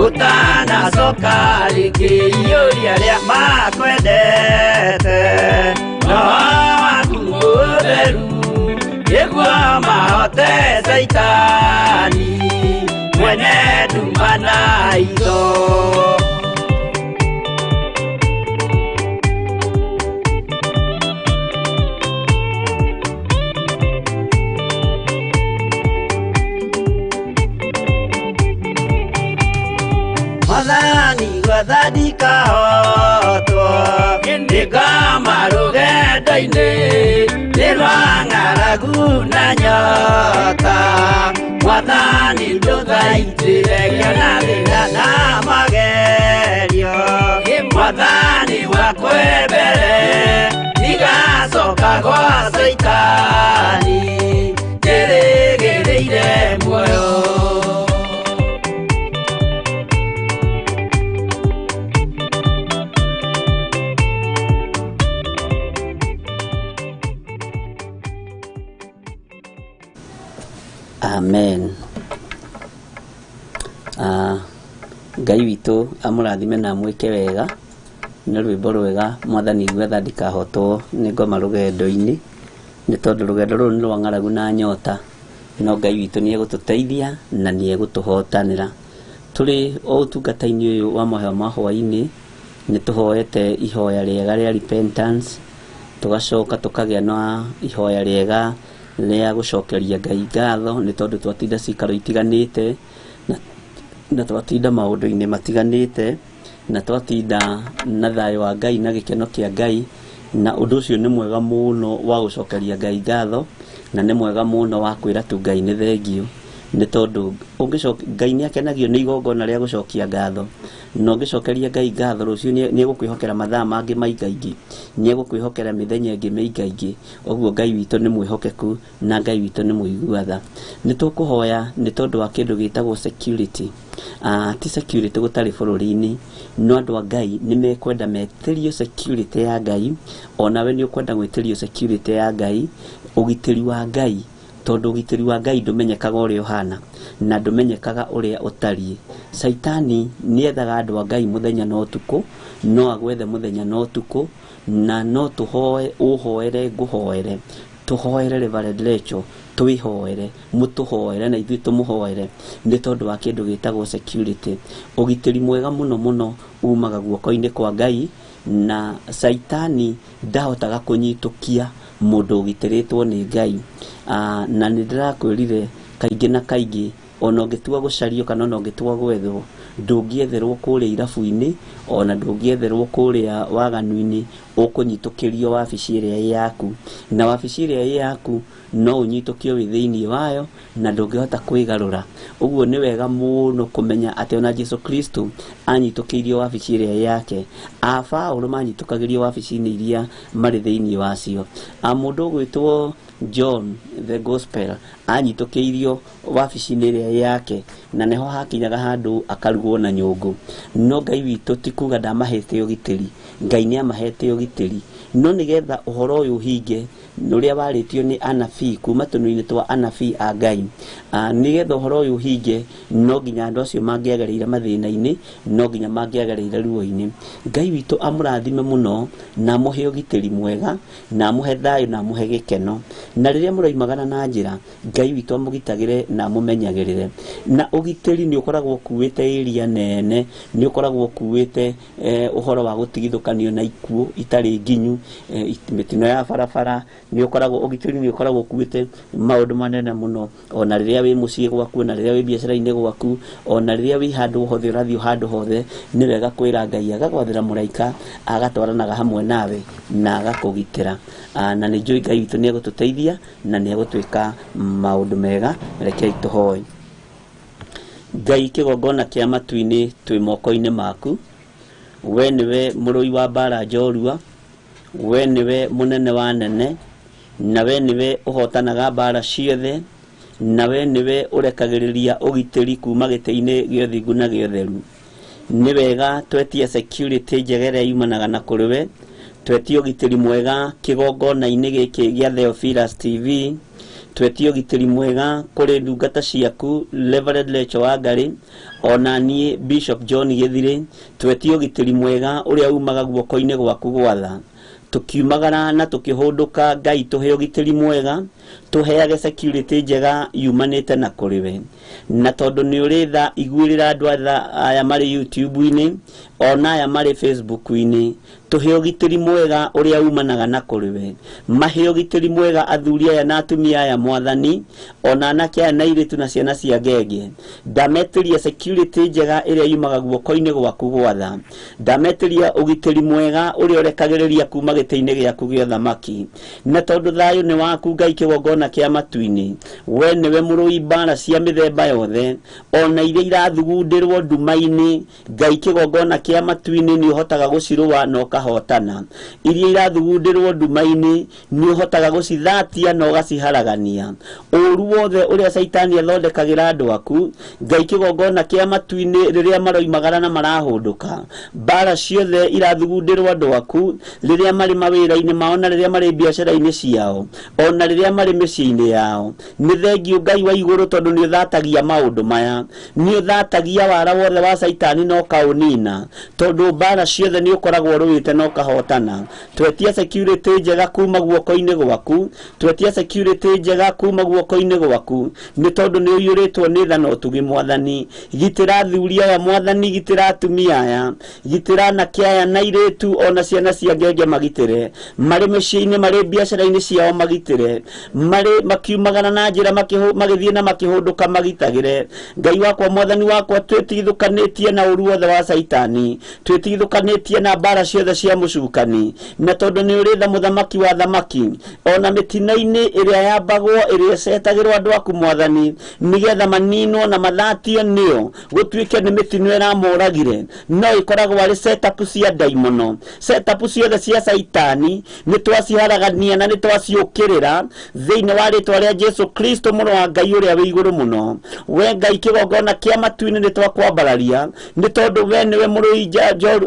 Utanacoka rĩngĩ iũria rĩa makwendete no waku mũtheru nĩguo mahote Saitani mwene nduma na itho Mwathani gwathani kahotwo Nĩngoma rũgendo-inĩ nĩ rwa ng'aragu na nyota Mwathani ndũthaitĩre kĩona thĩna na magerio Mwathani wakwe mbere ndigacoka gwa Saitani ndĩrĩgĩrĩire muoyo Amen. Ngai witũ amũrathime na mwĩke wega nĩ rwĩmbo rwega Mwathani gwetha ndikahotwo nĩ ngoma rũgendo-inĩ nĩ tondũ rũgendo rũrũ nĩ rwa ng'aragu na nyota no Ngai witũ nĩ egũtũteithia na nĩ egũtũhotanĩra tũrĩ o ũtungata-inĩ ũyũ wa Mahoya ma Hwai-ni nĩ tũhoete ihoya rĩega rĩa repentance tũgacoka tũkagĩa na ihoya rĩega rĩa gũcokeria Ngai ngatho nĩ tondũ twatinda cikaro itiganĩte na twatinda maũndũ-inĩ matiganĩte na twatinda na thayũ wa Ngai na gĩkeno kĩa Ngai na ũndũ ũcio nĩ mwega mũno wa gũcokeria Ngai ngatho na nĩ mwega mũno wa kwĩra tu Ngai nĩ thengio nĩ tondũ Ngai nĩ akenagio nĩ igongona rĩa gũcokia ngatho na ũngĩcokeria Ngai ngatho rũciũ nĩ egũkwĩhokera mathaa mangĩ maingaingĩ nĩ egũkwĩhokera mĩthenya ĩngĩ mĩingaingĩ ũguo Ngai witũ nĩ mwĩhokeku na Ngai witũ nĩ mũiguatha nĩ tũkũhoya nĩ tondũ wa kĩndũ gĩtagwo security ti security gũtarĩ bũrũri-inĩ no andũ a Ngai nĩ mekwenda metĩrio security ya Ngai onawe nĩ ũkwenda gwĩtĩrio security ya Ngai ũgitĩri wa Ngai tondũ ũgitĩri wa Ngai ndũmenyekaga ũrĩa ũhana na ndũmenyekaga ũrĩa ũtariĩ Saitani nĩ ethaga andũ a Ngai mũthenya na ũtukũ no agwethe mũthenya na ũtukũ na no tũhoe ũhoere ngũhoere tũhoere Reverend Rachel twĩhoere mũtũhoere na ithuĩ tũmũhoere nĩ tondũ wa kĩndũ gĩtagwo security ũgitĩri mwega mũno mũno umaga guoko-inĩ kwa Ngai na Saitani ndahotaga kũnyitũkia mũndũ ũgitĩrĩtwo nĩ Ngai na nĩ ndĩrakwĩrire kaingĩ na kaingĩ ona ũngĩtua gũcario kana ona ũngĩtua gwethwo ndũngĩetherwo kũrĩa irabu-inĩ ona ndũngĩetherwo kũrĩa waganu-inĩ ũkũnyitũkĩrio wabici ĩrĩa yaku, na wabici ĩrĩa yaku no ũnyitũkio wĩ thĩinĩ wayo na ndũngĩhota kwĩgarũra. Ũguo nĩ wega mũno kũmenya atĩ ona Jesu Kristo anyitũkĩirio wabici ĩrĩa yake, Paũlũ manyitũkagĩrio wabici-inĩ iria marĩ thĩinĩ wacio. Mũndũ ũgwĩtwo John the Gospel anyitũkĩirio wabici-inĩ ĩrĩa yake, na neho hakinyaga handũ akarugwo na nyũngũ. No Ngai witũ ti kuga ndamahete ũgitĩri, Ngai nĩ amahete ũgitĩri, no nĩgetha ũhoro ũyũ ũhinge ũrĩa warĩtio nĩ anabii kuma tũnua-inĩ twa anabii a Ngai, nĩgetha ũhoro ũyũ ũhinge no nginya andũ acio mangĩagereire mathĩna-inĩ, no nginya mangĩagereire ruo-inĩ. Ngai witũ amũrathime mũno na amũhe ũgitĩri mwega, na amũhe thayũ, na amũhe gĩkeno. Na rĩrĩa mũroimagana na njĩra, Ngai witũ amũgitagĩre na amũmenyagĩrĩre. Na ũgitĩri nĩ ũkoragwo ũkuĩte area nene, nĩ ũkoragwo ũkuĩte ũhoro wa gũtigithũkanio na ikuũ itarĩ nginyu, mĩtino ya barabara, nĩ ũkoragwo ũgitĩri nĩ ũkoragwo ũkuĩte maũndũ manene mũno. Ona rĩrĩa wĩ mũciĩ gwaku, ona rĩrĩa wĩ biacara-inĩ gwaku, ona rĩrĩa wĩ handũ hothe ũrathiĩ handũ hothe, nĩ wega kwĩra Ngai agagwathĩra mũraika agatwaranaga hamwe nawe na agakũgitĩra. Na nĩ njũĩ Ngai witũ nĩ egũtũteithia na nĩ egũtwĩka maũndũ mega. Rekei tũhoe. Ngai, kĩgongona kĩa matu-inĩ twĩ moko-inĩ maku. We nĩwe mũrũi wa mbara njorua, we nĩwe mũnene wa nene, na we nĩwe ũhotanaga mbara ciothe, na we nĩwe ũrekagĩrĩria ũgitĩri kuma gĩtĩ-inĩ gĩa ũthingu na gĩa ũtheru. Nĩ wega twetie security njega ĩrĩa yumanaga na kũrĩ we, twetie ũgitĩri mwega kĩgongona-inĩ gĩkĩ gĩa Theophilus TV, twetie ũgitĩri mwega kũrĩ ndungata ciaku Reverend Rachel Wangari, ona niĩ Bishop John Githiri, twetie ũgitĩri mwega ũrĩa umaga guoko-inĩ gwaku gwatha. Tukiumagara na tukihunduka, Ngai tuhe ũgitĩri mwega, tuheage security njega yumanĩte na kũrĩ we. Na tondũ nĩ ũrĩ tha iguĩrĩra andũ aya marĩ YouTube-inĩ, ona aya marĩ Facebook-inĩ, tuhe ũgitĩri mwega ũrĩa umanaga na kũrĩ we. Mahe ũgitĩri mwega athuri aya na atumia aya Mwathani, ona anake aya na airĩtu na ciana cia ngenge. Ndametĩria security njega ĩrĩa yumaga guoko-inĩ gwaku gwatha. Ndametĩria ũgitĩri mwega ũrĩa ũrekagĩrĩria kuma gĩtĩ-inĩ gĩaku gĩa ũthamaki. Na tondũ thayũ nĩ waku, Ngai, kĩgongona kĩa matu-inĩ, we nĩwe mũrũi mbara cia mĩthemba yothe, ona iria irathugundĩrwo nduma-inĩ, Ngai, kĩgongona kĩa matu-inĩ nĩ ũhotaga gũcirũa na ũkahotana. Iria irathugundĩrwo nduma-inĩ nĩ ũhotaga gũcithatia na ũgaciharagania. Ũru wothe ũrĩa Saitani athondekagĩra andũ aku, Ngai, kĩgongona kĩa matu-inĩ rĩrĩa maroimagara na marahũndũka, mbara ciothe irathugundĩrwo andũ aku rĩrĩa marĩ mawĩra-inĩ mao, na rĩrĩa marĩ biacara-inĩ ciao, ona rĩrĩa marĩ mĩciĩ-inĩ yao. Nĩ thengiũ Ngai wa igũrũ tondũ nĩ ũthatagia maũndũ maya, nĩ ũthatagia wara wothe wa Saitani na ũkaũnina, tondũ mbara ciothe nĩ ũkoragwo rũĩte na ũkahotana. Twetia security njega kuma guoko-inĩ gwaku, twetia security njega kuma guoko-inĩ gwaku, nĩ tondũ nĩ ũiyũrĩtwo nĩ tha na ũtugi Mwathani. Gitĩra athuri aya Mwathani, gitĩra atumia aya, gitĩra anake aya na airĩtu ona ciana cia ngenge magitĩre, marĩ mĩciĩ-inĩ, marĩ biacara-inĩ ciao magitĩre, marĩ makiumagana na njĩra magĩthiĩ na makĩhũndũka magitagĩre. Ngai wakwa, Mwathani wakwa, twĩtigithũkanĩtie na ũru wothe wa Saitani, twĩtigithũkanĩtie na mbara ciothe cia mũcukani, na tondũ nĩ ũrĩ tha mũthamaki wa thamaki, ona mĩtino-inĩ ĩrĩa yambagwo ĩrĩa cetagĩrwo andũ aku Mwathani, nĩgetha maninwo na mathatio nĩo, gũtuĩke nĩ mĩtino ĩramoragire, no ĩkoragwo arĩ setup cia ndaimono. Setup ciothe cia Saitani nĩ twaciharagania na nĩ twaciũkĩrĩra thĩinĩ wa rĩtwa rĩa Jesu Kristo, mũrũ wa Ngai ũrĩa wĩ igũrũ mũno. We Ngai, kĩgongona kĩa matu-inĩ nĩ twakwambararia, nĩ tondũ we nĩwe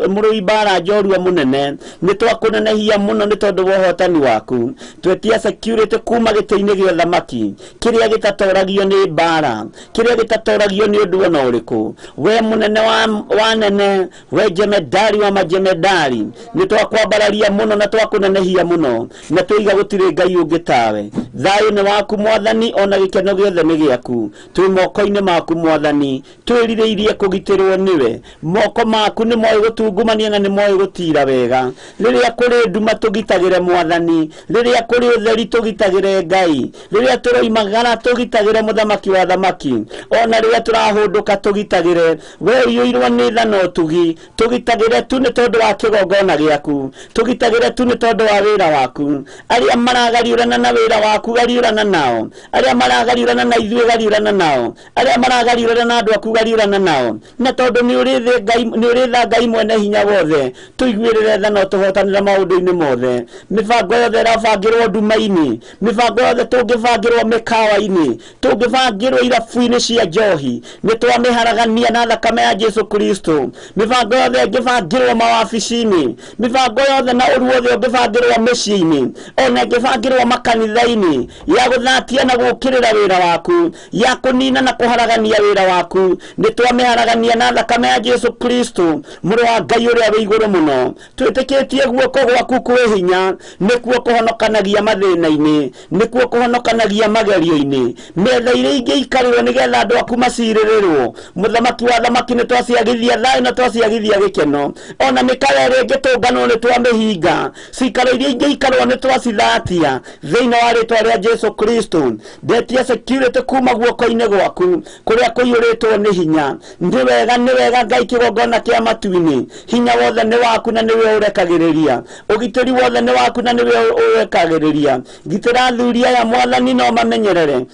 mũrũi mbara njorua mũnene. Nĩ twakũnenehia mũno nĩ tondũ wa ũhotani waku. Twetia security kuma gĩtĩ-inĩ gĩa ũthamaki, kĩrĩa gĩtatoragio nĩ mbara, kĩrĩa gĩtatoragio nĩ ũndũ ona ũrĩkũ. We mũnene wa nene, we jemedari wa majemedari, nĩ twakwambararia mũno na twakũnenehia mũno, na tũiga gũtirĩ Ngai ũngĩ tawe. Thayũ nĩ waku Mwathani, ona gĩkeno gĩothe nĩ gĩaku. Twĩ moko-inĩ maku Mwathani, twĩrirĩirie kũgitĩrwo nĩwe. Moko maku nĩ moĩ gũtungumania na nĩ moĩ gũtira wega. Rĩrĩa kũrĩ nduma tũgitagĩre Mwathani, rĩrĩa kũrĩ ũtheri tũgitagĩre Ngai, rĩrĩa tũroimagara tũgitagĩre mũthamaki wa thamaki, ona rĩrĩa tũrahũndũka tũgitagĩre. We ũiyũirwo nĩ tha na ũtugi, tũgitagĩre tu nĩ tondũ wa kĩgongona gĩaku, tũgitagĩre twĩtĩkagĩre tu nĩ tondũ wa wĩra waku. Arĩa maragariũrana na wĩra waku gariũrana nao. Arĩa maragariũrana na ithuĩ gariũrana nao. Arĩa maragariũrana na andũ aku gariũrana nao. Na tondũ nĩ ũrĩ tha Ngai mwene hinya wothe, tũiguĩrĩre tha no tũhotanĩre maũndũ-inĩ mothe. Mĩbango yothe ĩrabangĩrwo nduma-inĩ, mĩbango yothe tũngĩbangĩrwo mĩkawa-inĩ, tũngĩbangĩrwo irabu-inĩ cia njohi, nĩ twamĩharagania na thakame ya Jesu Kristo. Mĩbango yothe ĩngĩbangĩrwo mawabici-inĩ, mĩbango yothe na ũru wothe ũngĩbangĩrwo mĩciĩ-inĩ, ona ĩngĩbangĩrwo makanitha-inĩ, ya gũthatia na gũkĩrĩra wĩra waku, ya kũnina na kũharagania wĩra waku, nĩ twamĩharagania na thakame ya Jesu Kristo, mũrũ wa Ngai ũrĩa wĩ igũrũ mũno. Twĩtĩkĩtie guoko gwaku kwĩ hinya, nĩkuo kũhonokanagia mathĩna-inĩ, nĩkuo kũhonokanagia magerio-inĩ. Metha iria ingĩikarĩrwo nĩgetha andũ aku macirĩrĩrwo, mũthamaki wa thamaki nĩ twaciagithia thayũ na twaciagithia gĩkeno. Ona mĩkawa ĩrĩa ĩngĩtũnganwo nĩ twamĩhinga, cikaro iria ingĩikarwo nĩ twacithatia thĩinĩ wa rĩĩtwa rĩa Jesu Kristo. Ndetia security kuma guoko-inĩ gwaku kũrĩa kũiyũrĩtwo nĩ hinya. Nĩ wega Ngai kĩgongona kĩa matu-inĩ, hinya wothe nĩ waku na nĩwe ũrekagĩrĩria, ũgitĩri wothe nĩ waku na nĩwe ũrekagĩrĩria. Gitĩra athuri aya Mwathani no mamenyerere,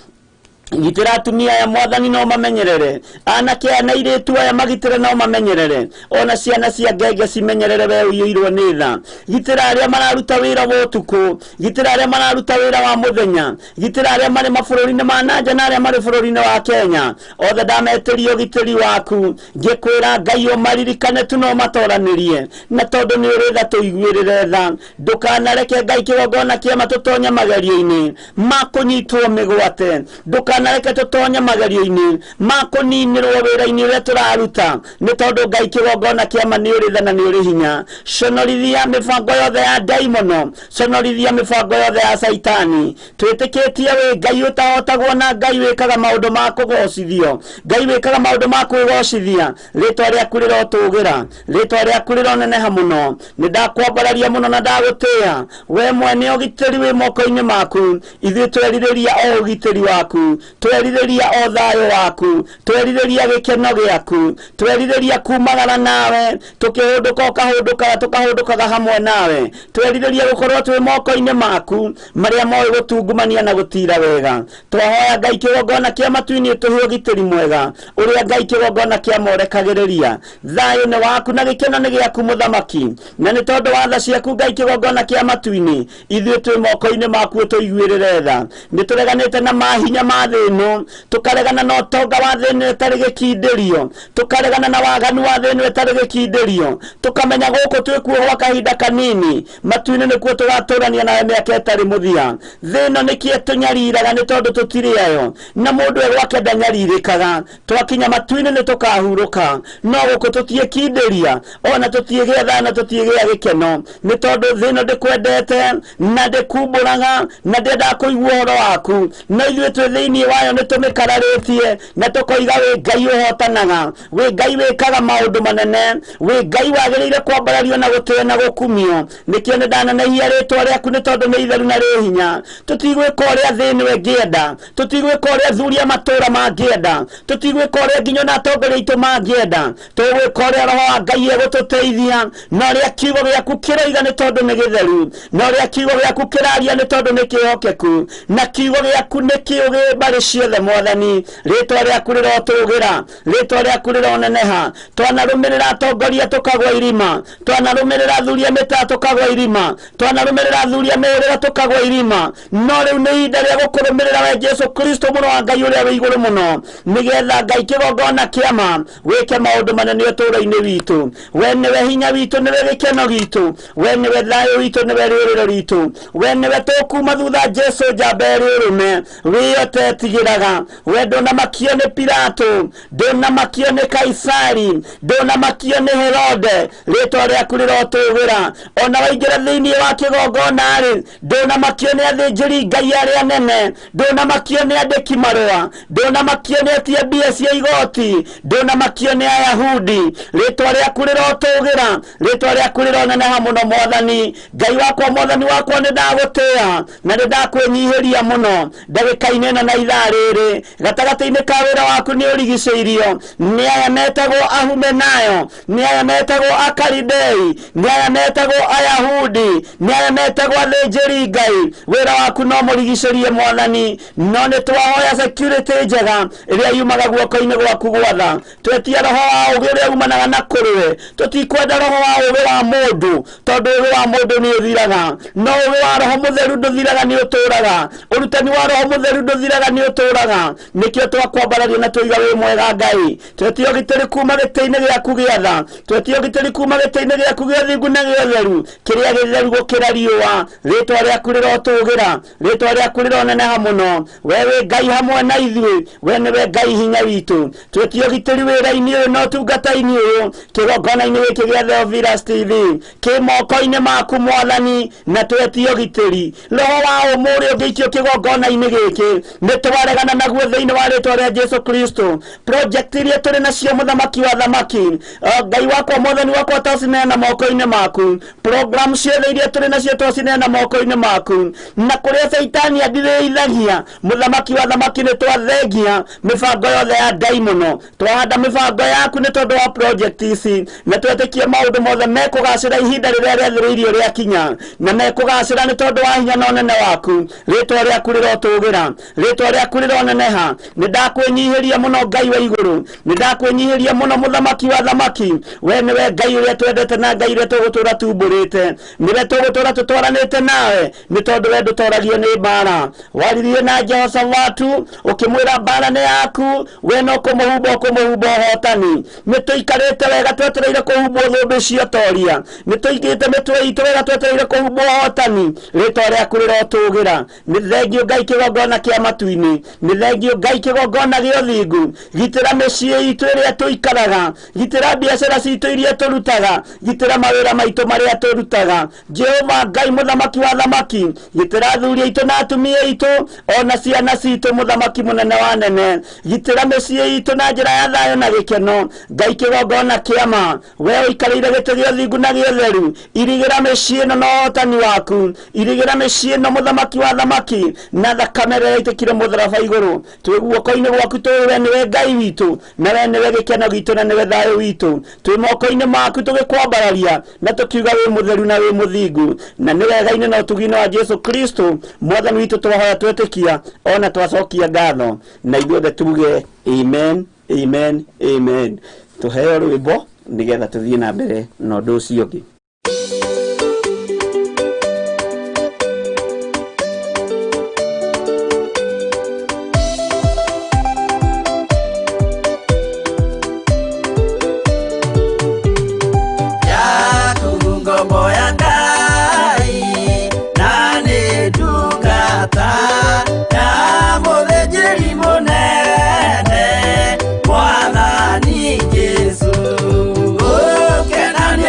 gitĩra atumia aya Mwathani no mamenyerere, anake aya na airĩtu aya magitĩre no mamenyerere, ona ciana cia ngenge cimenyerere we ũiyũirwo nĩ tha. Gitĩra arĩa mararuta wĩra wa ũtukũ, gitĩra arĩa mararuta wĩra wa mũthenya, gitĩra arĩa marĩ mabũrũri-inĩ ma nanja na arĩa marĩ bũrũri-inĩ wa Kenya. Othe ndametĩria ũgitĩri waku, ngĩkwĩra Ngai ũmaririkane tu no matoranĩrie, na tondũ nĩ ũrĩ tha tũiguĩrĩre tha. Ndũkanareke Ngai kĩgongona kĩa matũtonye magerio-inĩ makũnyitwo mĩgwate, ndũkanareke tũtonye magerio-inĩ makũninĩrwo wĩra-inĩ ũrĩa tũraruta, nĩ tondũ Ngai kĩgongona kĩama nĩ ũrĩ tha na nĩ ũrĩ hinya. Conorithia mĩbango yothe ya ndaimono, conorithia mĩbango yothe ya Saitani. Twĩtĩkĩtie wĩ Ngai ũtahotagwo na Ngai wĩkaga maũndũ ma kũgocithio, Ngai wĩkaga maũndũ ma kwĩgocithia. Rĩĩtwa rĩaku rĩrotũgĩra, rĩĩtwa rĩaku rĩroneneha mũno. Nĩ ndakwambararia mũno na ndagũtĩĩa, we mwene ũgitĩri wĩ moko-inĩ maku. Ithuĩ twerirĩria o ũgitĩri waku, twerirĩria o thayũ waku, twerirĩria gĩkeno gĩaku, twerirĩria kumagara nawe, tũkĩhũndũka ũkahũndũkaga tũkahũndũkaga hamwe nawe, twerirĩria gũkorwo twĩ moko-inĩ maku marĩa moĩ gũtungumania na gũtira wega. Twahoya Ngai kĩgongona kĩa matu-inĩ tũhe ũgitĩri mwega ũrĩa Ngai kĩgongona kĩa morekagĩrĩria. Thayũ nĩ waku na gĩkeno nĩ gĩaku mũthamaki, na nĩ tondũ wa tha ciaku Ngai kĩgongona kĩa matu-inĩ, ithuĩ twĩ moko-inĩ maku tũiguĩrĩre tha. Nĩ tũreganĩte na mahinya ma thĩ ĩno, tũkaregana na ũtonga wa thĩ ĩno ĩtarĩ gĩkindĩrio, tũkaregana na waganu wa thĩ ĩno ĩtarĩ gĩkindĩrio, tũkamenya gũkũ twĩkuo gwa kahinda kanini, matu-inĩ nĩkuo tũgatũrania nawe mĩaka ĩtarĩ mũthia. Thĩ ĩno nĩkĩo tũnyariraga nĩ tondũ tũtirĩ ayo, na mũndũ e gwake ndanyarirĩkaga. Twakinya matu-inĩ nĩ tũkahurũka, no gũkũ tũtiĩkindĩria, ona tũtiĩgĩa tha na tũtiĩgĩa gĩkeno, nĩ tondũ thĩ ĩno ndĩkwendete na ndĩkumbũraga na ndĩendaga kũigua ũhoro waku. No ithuĩ twĩ thĩinĩ wayo nĩ tũmĩkararĩtie na tũkoiga wĩ Ngai ũhotanaga, wĩ Ngai wĩkaga maũndũ manene, wĩ Ngai wagĩrĩire kwambarario na gũtĩĩa na gũkumio. Nĩkĩo nĩ ndananehia rĩĩtwa rĩaku nĩ tondũ nĩ itheru na rĩ hinya. Tũtigwĩka ũrĩa thĩ ĩno ĩngĩenda, tũtigwĩka ũrĩa athuri a matũũra mangĩenda, tũtigwĩka ũrĩa nginya na atongoria aitũ mangĩenda, tũgwĩka ũrĩa Roho wa Ngai egũtũteithia, na ũrĩa kiugo gĩaku kĩroiga nĩ tondũ nĩ gĩtheru, na ũrĩa kiugo gĩaku kĩraria nĩ tondũ nĩ kĩhokeku, na kiugo gĩaku nĩ kĩũgĩ mbarĩ ciothe Mwathani. Rĩĩtwa rĩaku rĩrotũgĩra, rĩĩtwa rĩaku rĩroneneha. Twanarũmĩrĩra atongoria tũkagwa irima, twanarũmĩrĩra athuri a mĩtaa tũkagwa irima, twanarũmĩrĩra athuri a mĩhĩrĩga tũkagwa irima, no rĩu nĩ ihinda rĩa gũkũrũmĩrĩra we Jesu Kristo mũrũ wa Ngai ũrĩa wĩ igũrũ mũno, nĩgetha Ngai kĩgongona kĩama wĩke maũndũ manene ũtũũro-inĩ witũ. We nĩwe hinya witũ, nĩwe gĩkeno gitũ, we nĩwe thayũ witũ, nĩwe rĩũrĩro ritũ, we nĩwe tũkuma thutha Jesu njamba ĩrĩ ũrũme, wĩyo tetigĩraga. We ndũnamakio nĩ Pilato, ndũnamakio nĩ Kaisari, ndũnamakio nĩ Herode. Rĩĩtwa rĩaku rĩrotũgĩra, ona waingĩra thĩinĩ wa kĩgongona-rĩ, ndũnamakio nĩ athĩnjĩri Ngai arĩa anene, ndũnamakio nĩ andĩki marũa, ndũnamakio nĩ atia mbia cia igoti, ndũnamakio nĩ Ayahudi. Rĩĩtwa rĩaku rĩrotũgĩra, rĩĩtwa rĩaku rĩroneneha mũno Mwathani. Ngai wakwa, Mwathani wakwa, nĩ ndagũtĩĩa na nĩ ndakwĩnyihĩria mũno ndagĩka-inĩ ĩno na ithariri gatagati-ini ka wira waku ni urigiceirio ni aya metagwo Ahumenayo, ni aya metagwo Akalidei, ni aya metagwo Ayahudi, ni aya metagwo athĩnjĩri Ngai. Wira waku no murigicerie Mwathani, no ni twahoya security njega iria yumaga guoko-ini gwaku gwatha. Twetia roho wa ugi uria umanaga na kuruwe, tutikwenda roho wa ugi wa mundu, tondu ugi wa mundu ni uthiraga, no ugi wa roho mutheru nduthiraga ni uturaga, urutani wa roho mutheru nduthiraga ni uturaga. Nikio twakwambararia na tuiga wi mwega Ngai. Twetio gitiri kuma gĩtĩ-inĩ gĩaku gĩa tha, twetio gitiri kuma gĩtĩ-inĩ gĩaku gĩa thingu na gĩtheru, kĩrĩa gĩtheru gũkĩra riũa. Rĩtwa rĩaku rĩrotũgĩra, rĩtwa rĩaku rĩroneneha mũno. We wĩ Ngai hamwe na ithuĩ, we nĩwe Ngai hinya witũ. Twetio gitiri wĩra-inĩ ũyũ no tungata-inĩ ũyũ, kĩgongona-inĩ gĩkĩ gĩa Theophilus TV, kĩ moko-inĩ maku Mwathani, na twetio gitiri. Roho wa ũmũrĩ ũngĩikio kĩgongona-inĩ gĩkĩ, nĩ twaregana naguo thĩinĩ wa rĩtwa rĩa Jesu Kristo. Project iria tũrĩ nacio mũthamaki wa thamaki, Ngai wakwa Mwathani wakwa twacineana moko-inĩ maku. Program ciothe iria tũrĩ nacio twacineana moko-inĩ maku, na kũrĩa Saitani andirĩithagia mũthamaki wa thamaki nĩ twathengia mĩbango yothe ya ndaimono. Twahanda mĩbango yaku nĩ tondũ wa project ici, na twetĩkie maũndũ mothe mekũgacĩra ihinda rĩrĩa rĩathĩrĩirio rĩakinya, na mekũgacĩra nĩ tondũ wa hinya na ũnene waku. Rĩtwa rĩaku rĩrotũgĩra, rĩtwa rĩaku rĩroneneha. Nĩ ndakwĩnyihĩria mũno Ngai wa igũrũ, nĩ ndakwĩnyihĩria mũno mũthamaki wa thamaki. We nĩwe Ngai ũrĩa twendete na Ngai ũrĩa tũgũtũra tumbũrĩte, nĩwe tũgũtũra tũtwaranĩte nawe, nĩ tondũ we ndũtoragio nĩ mbara. Waririe na Jehoshafatu ũkĩmwĩra mbara nĩ yaku, we no kũmũhumba ũhotani. Nĩ tũikarĩte wega twetereire kũhumbwo thũmbĩ cia toria, nĩ tũigĩte mĩtwe itũ wega twetereire kũhumbwo ũhotani. Rĩtwa rĩaku rĩrotũgĩra. Nĩ thengio Ngai kĩgongona kĩa matu-inĩ, nĩ thengio Ngai kĩgongona gĩa ũthingu. Gitĩra mĩciĩ itũ ĩrĩa tũikaraga, gitĩra biacara citũ iria tũrutaga, gitĩra mawĩra maitũ marĩa tũrutaga. Jehova Ngai mũthamaki wa thamaki, gitĩra athuri aitũ na atumia aitũ, ona ciana citũ mũthamaki mũnene wa nene. Gitĩra mĩciĩ itũ na njĩra ya thayũ na gĩkeno. Ngai kĩgongona kĩa ma, we ũikarĩire gĩtĩ gĩa ũthingu na gĩtheru. Irigĩra mĩciĩ ĩno na ũhotani waku, irigĩra mĩciĩ ĩno mũthamaki wa thamaki na thakame ĩrĩa yaitĩkire mũtharaba igũrũ. Twĩ guoko-inĩ gwaku tũĩ we nĩwe Ngai witũ, na we nĩwe gĩkeno gitũ na nĩwe thayũ witũ. Twĩ moko-inĩ maku tũgĩkwambararia na tũkiuga wĩ mũtheru na wĩ mũthingu, na nĩ wega-inĩ na ũtugi-inĩ wa Jesu Kristo Mwathani witũ twahoya twetĩkia, ona twacokia ngatho, na ithuothe tuge amen, amen, amen. Tũheo rwĩmbo nĩgetha tũthiĩ na mbere na ũndũ ũcio ũngĩ. Mwathani Jesu, oh, kenani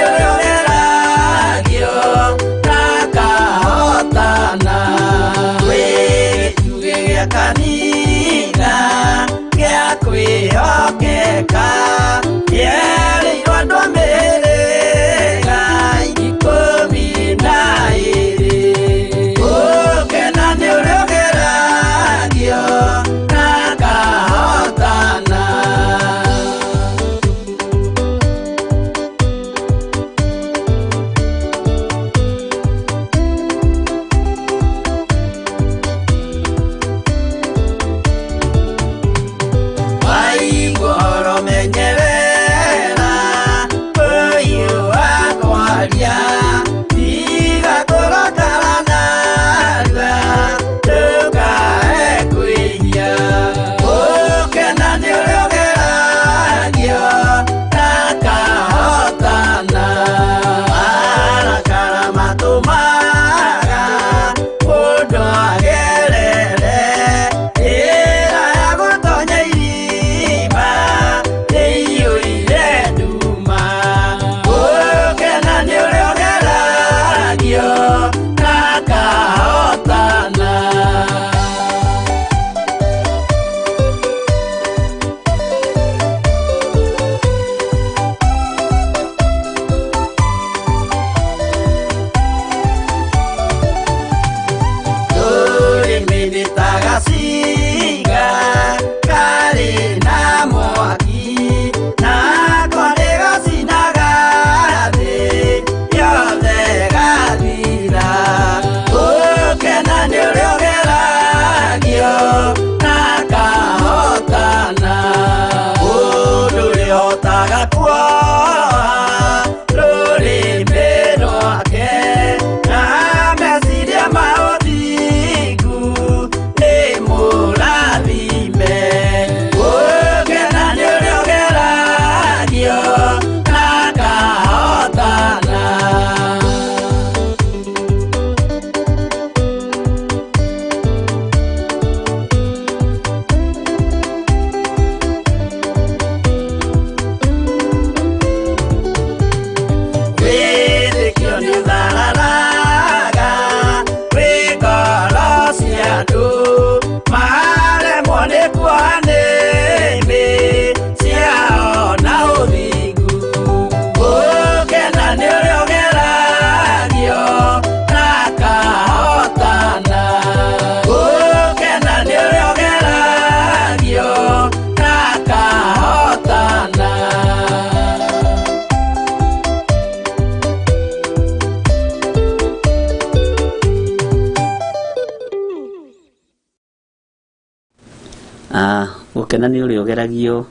mũkena nĩ ũrĩa ũgeragio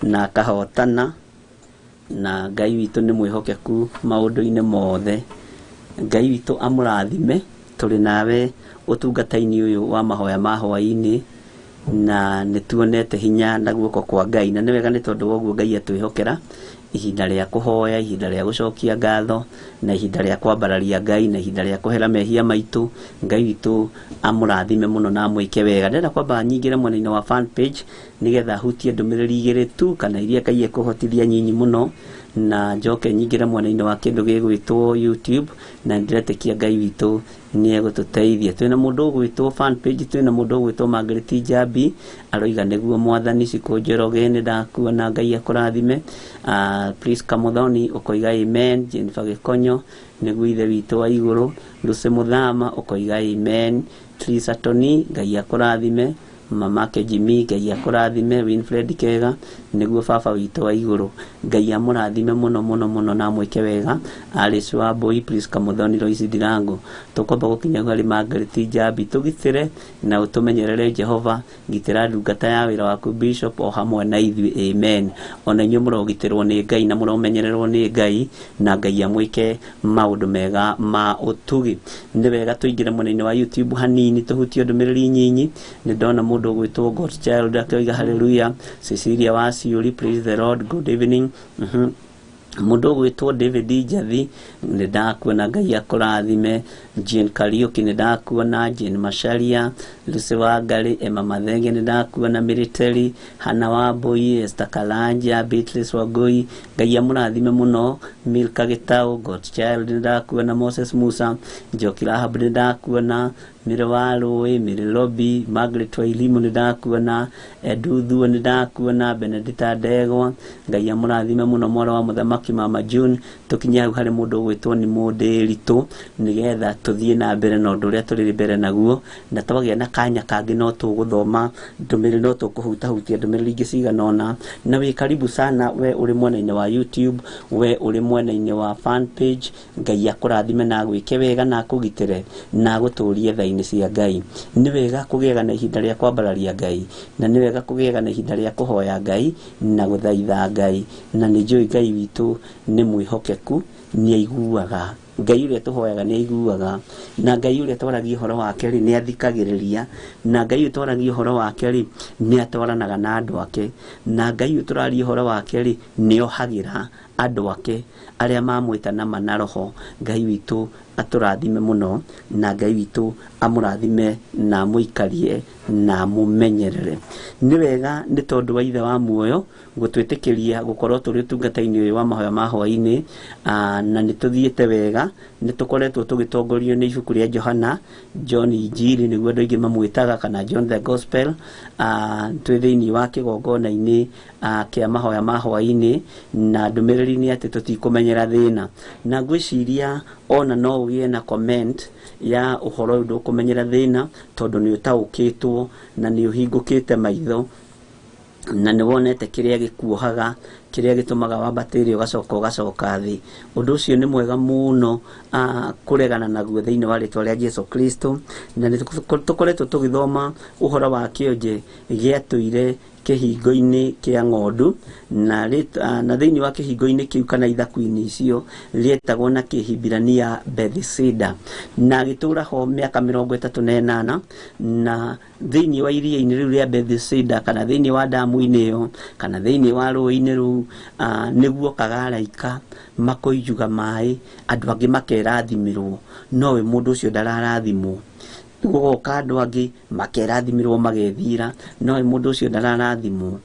na akahotana, na Ngai witũ nĩ mwĩhokeku maũndũ-inĩ mothe. Ngai witũ amũrathime. Tũrĩ nawe ũtungata-inĩ ũyũ wa mahoya ma hwaĩ-inĩ, na nĩ tuonete hinya na guoko kwa Ngai, na nĩ wega nĩ tondũ woguo Ngai atwĩhokera ihinda rĩa kũhoya, ihinda rĩa gũcokia ngatho, na ihinda rĩa kwambararia Ngai, na ihinda rĩa kũhera mehia maitũ. Ngai witũ amũrathime mũno na amwĩke wega. Ndĩrenda kwamba nyingĩre mwena-inĩ wa fan page nĩgetha hutie ndũmĩrĩri igĩrĩ tu kana iria Ngai ekũhotithia nyinyi mũno, na njoke nyingĩre mwena-inĩ wa kĩndũ gĩgwĩtwo YouTube, na ndiretĩkia Ngai witũ nĩ egũtũteithia. Twĩna mũndũ ũgwĩtwo fan page, twĩna mũndũ ũgwĩtwo Margaret Njambi aroiga nĩguo Mwathani Cikũ Njoroge nĩ ndakuona, Ngai akũrathime. Please Kamuthoni ũkoiga amen. Jennifer Gĩkonyo nĩguo ithe witũ wa igũrũ. Lucy Muthama ũkoiga amen. Teresa Toni Ngai akũrathime. Mamake Jimmy Ngai akũrathime. Winfred Kega nĩguo baba witũ wa igũrũ, Ngai amũrathime mũno mũno mũno na mwĩke wega. Alice Wambui, Please Kamuthoni, Royce Ndirango. Tũkwamba gũkinya harĩ Margaret Njambi. Tũgitĩre na ũtũmenyerere Jehova, gitĩra ndungata ya wĩra waku Bishop o hamwe na ithuĩ, amen. Ona inyuĩ mũrogitĩrwo nĩ Ngai na mũromenyererwo nĩ Ngai, na Ngai amwĩke maũndũ mega ma ũtugi. Nĩ wega tũingĩre mwena-inĩ wa YouTube hanini tũhutie ndũmĩrĩri nyinyi. Nĩ ndona mũndũ ũgwĩtwo God's Child akĩoiga hallelujah. Cecilia wa Ciuri, praise the Lord, good evening. Mũndũ ũgwĩtwo David Njathi nĩ ndakuona, Ngai akũrathime. Jane Kariuki nĩ ndakuona. Jane Macharia, Lucy Wangari, Emma Mathenge nĩ ndakuona. Military, Hana Wambui, Esther Kalanja, Beatrice Wangui, Ngai amũrathime mũno. Milka Gĩtaũ, God's Child nĩ ndakuona. Moses Musa, Njoki Rahab nĩ ndakuona. Mire wa Rũĩ, Mire Lobby, Margaret Wairimu nĩ ndakuona. Eduthuo nĩ ndakuona. Benedita Ndegwa, Ngai amũrathime mũno. Mwana wa Mũthamaki Mama June. Tũkinye hau harĩ mũndũ ũgwĩtwo nĩ Mũndĩritũ, nĩgetha tũthiĩ na mbere na ũndũ ũrĩa tũrĩ mbere naguo, na twagĩa na kanya kangĩ no tũgũthoma ndũmĩrĩri, no tũkũhutahutia ndũmĩrĩri ingĩ cigana ũna. Na wĩ karibu sana we ũrĩ mwena-inĩ wa YouTube, we ũrĩ mwena-inĩ wa fan page. Ngai akũrathime na gwĩke wega na akũgitĩre na gũtũũrie thainĩ cia Ngai. Nĩ wega kũgĩaga na ihinda rĩa kwambararia Ngai, na nĩ wega kũgĩaga na ihinda rĩa kũhoya Ngai na gũthaitha Ngai, na nĩ njũĩ Ngai witũ nĩ mwĩhokeku, nĩ aiguaga. Ngai ũrĩa tũhoyaga nĩ aiguaga, na Ngai ũrĩa twaragia ũhoro wake rĩ nĩ athikagĩrĩria, na Ngai ũrĩa twaragia ũhoro wake rĩ nĩ atwaranaga na andũ ake, na Ngai ũrĩa tũraria ũhoro wake rĩ nĩ ohagĩra andũ ake arĩa mamwĩta na mana roho. Ngai witũ atũrathime mũno, na Ngai witũ amũrathime na mũikarie na mũmenyerere. Nĩ wega nĩ tondũ wa ithe wa muoyo gũtwĩtĩkĩria gũkorwo tũrĩ ũtungata-inĩ ũyũ wa mahoya ma hwaĩ-inĩ, na nĩ tũthiĩte wega. Nĩ tũkoretwo tũgĩtongorio nĩ ibuku rĩa Johana, John Injiri nĩguo andũ aingĩ mamwĩtaga, kana John the Gospel. Twĩ thĩinĩ wa kĩgongona-inĩ kĩa mahoya ma hwaĩ-inĩ, na ndũmĩrĩri nĩ atĩ tũtikũmenyera thĩna. Na ngwĩciria ona no ũgĩe na comment ya ũhoro ũyũ ndũkũmenyera thĩna, tondũ nĩ ũtaũkĩtwo na nĩ ũhingũkĩte maitho, na nĩ wonete kĩrĩa gĩkuohaga, kĩrĩa gĩtũmaga wambatĩre ũgacoka thĩ. Ũndũ ũcio nĩ mwega mũno kũregana naguo thĩinĩ wa rĩtwa rĩa Jesũ Kristo, na nĩ tũkoretwo tũgĩthoma ũhoro wa kĩonje gĩatũire kĩhingo-inĩ kĩa ng'ondu, na thĩinĩ wa kĩhingo-inĩ kĩu kana ithaku-inĩ icio rĩetagwo na Kĩhibirania Bethesda, na gĩtũra ho mĩaka 38, na thĩinĩ wa iria-inĩ rĩu rĩa Bethesda, kana thĩinĩ wa damu-inĩ ĩyo, kana thĩinĩ wa rũĩ-inĩ rũu, nĩguo kagaraika makũijuga maĩ, andũ angĩ makerathimĩrwo, nowe mũndũ ũcio ndararathimwo. Gũgoka andũ angĩ makerathimĩrwo magethira, nowe mũndũ ũcio ndararathimwo.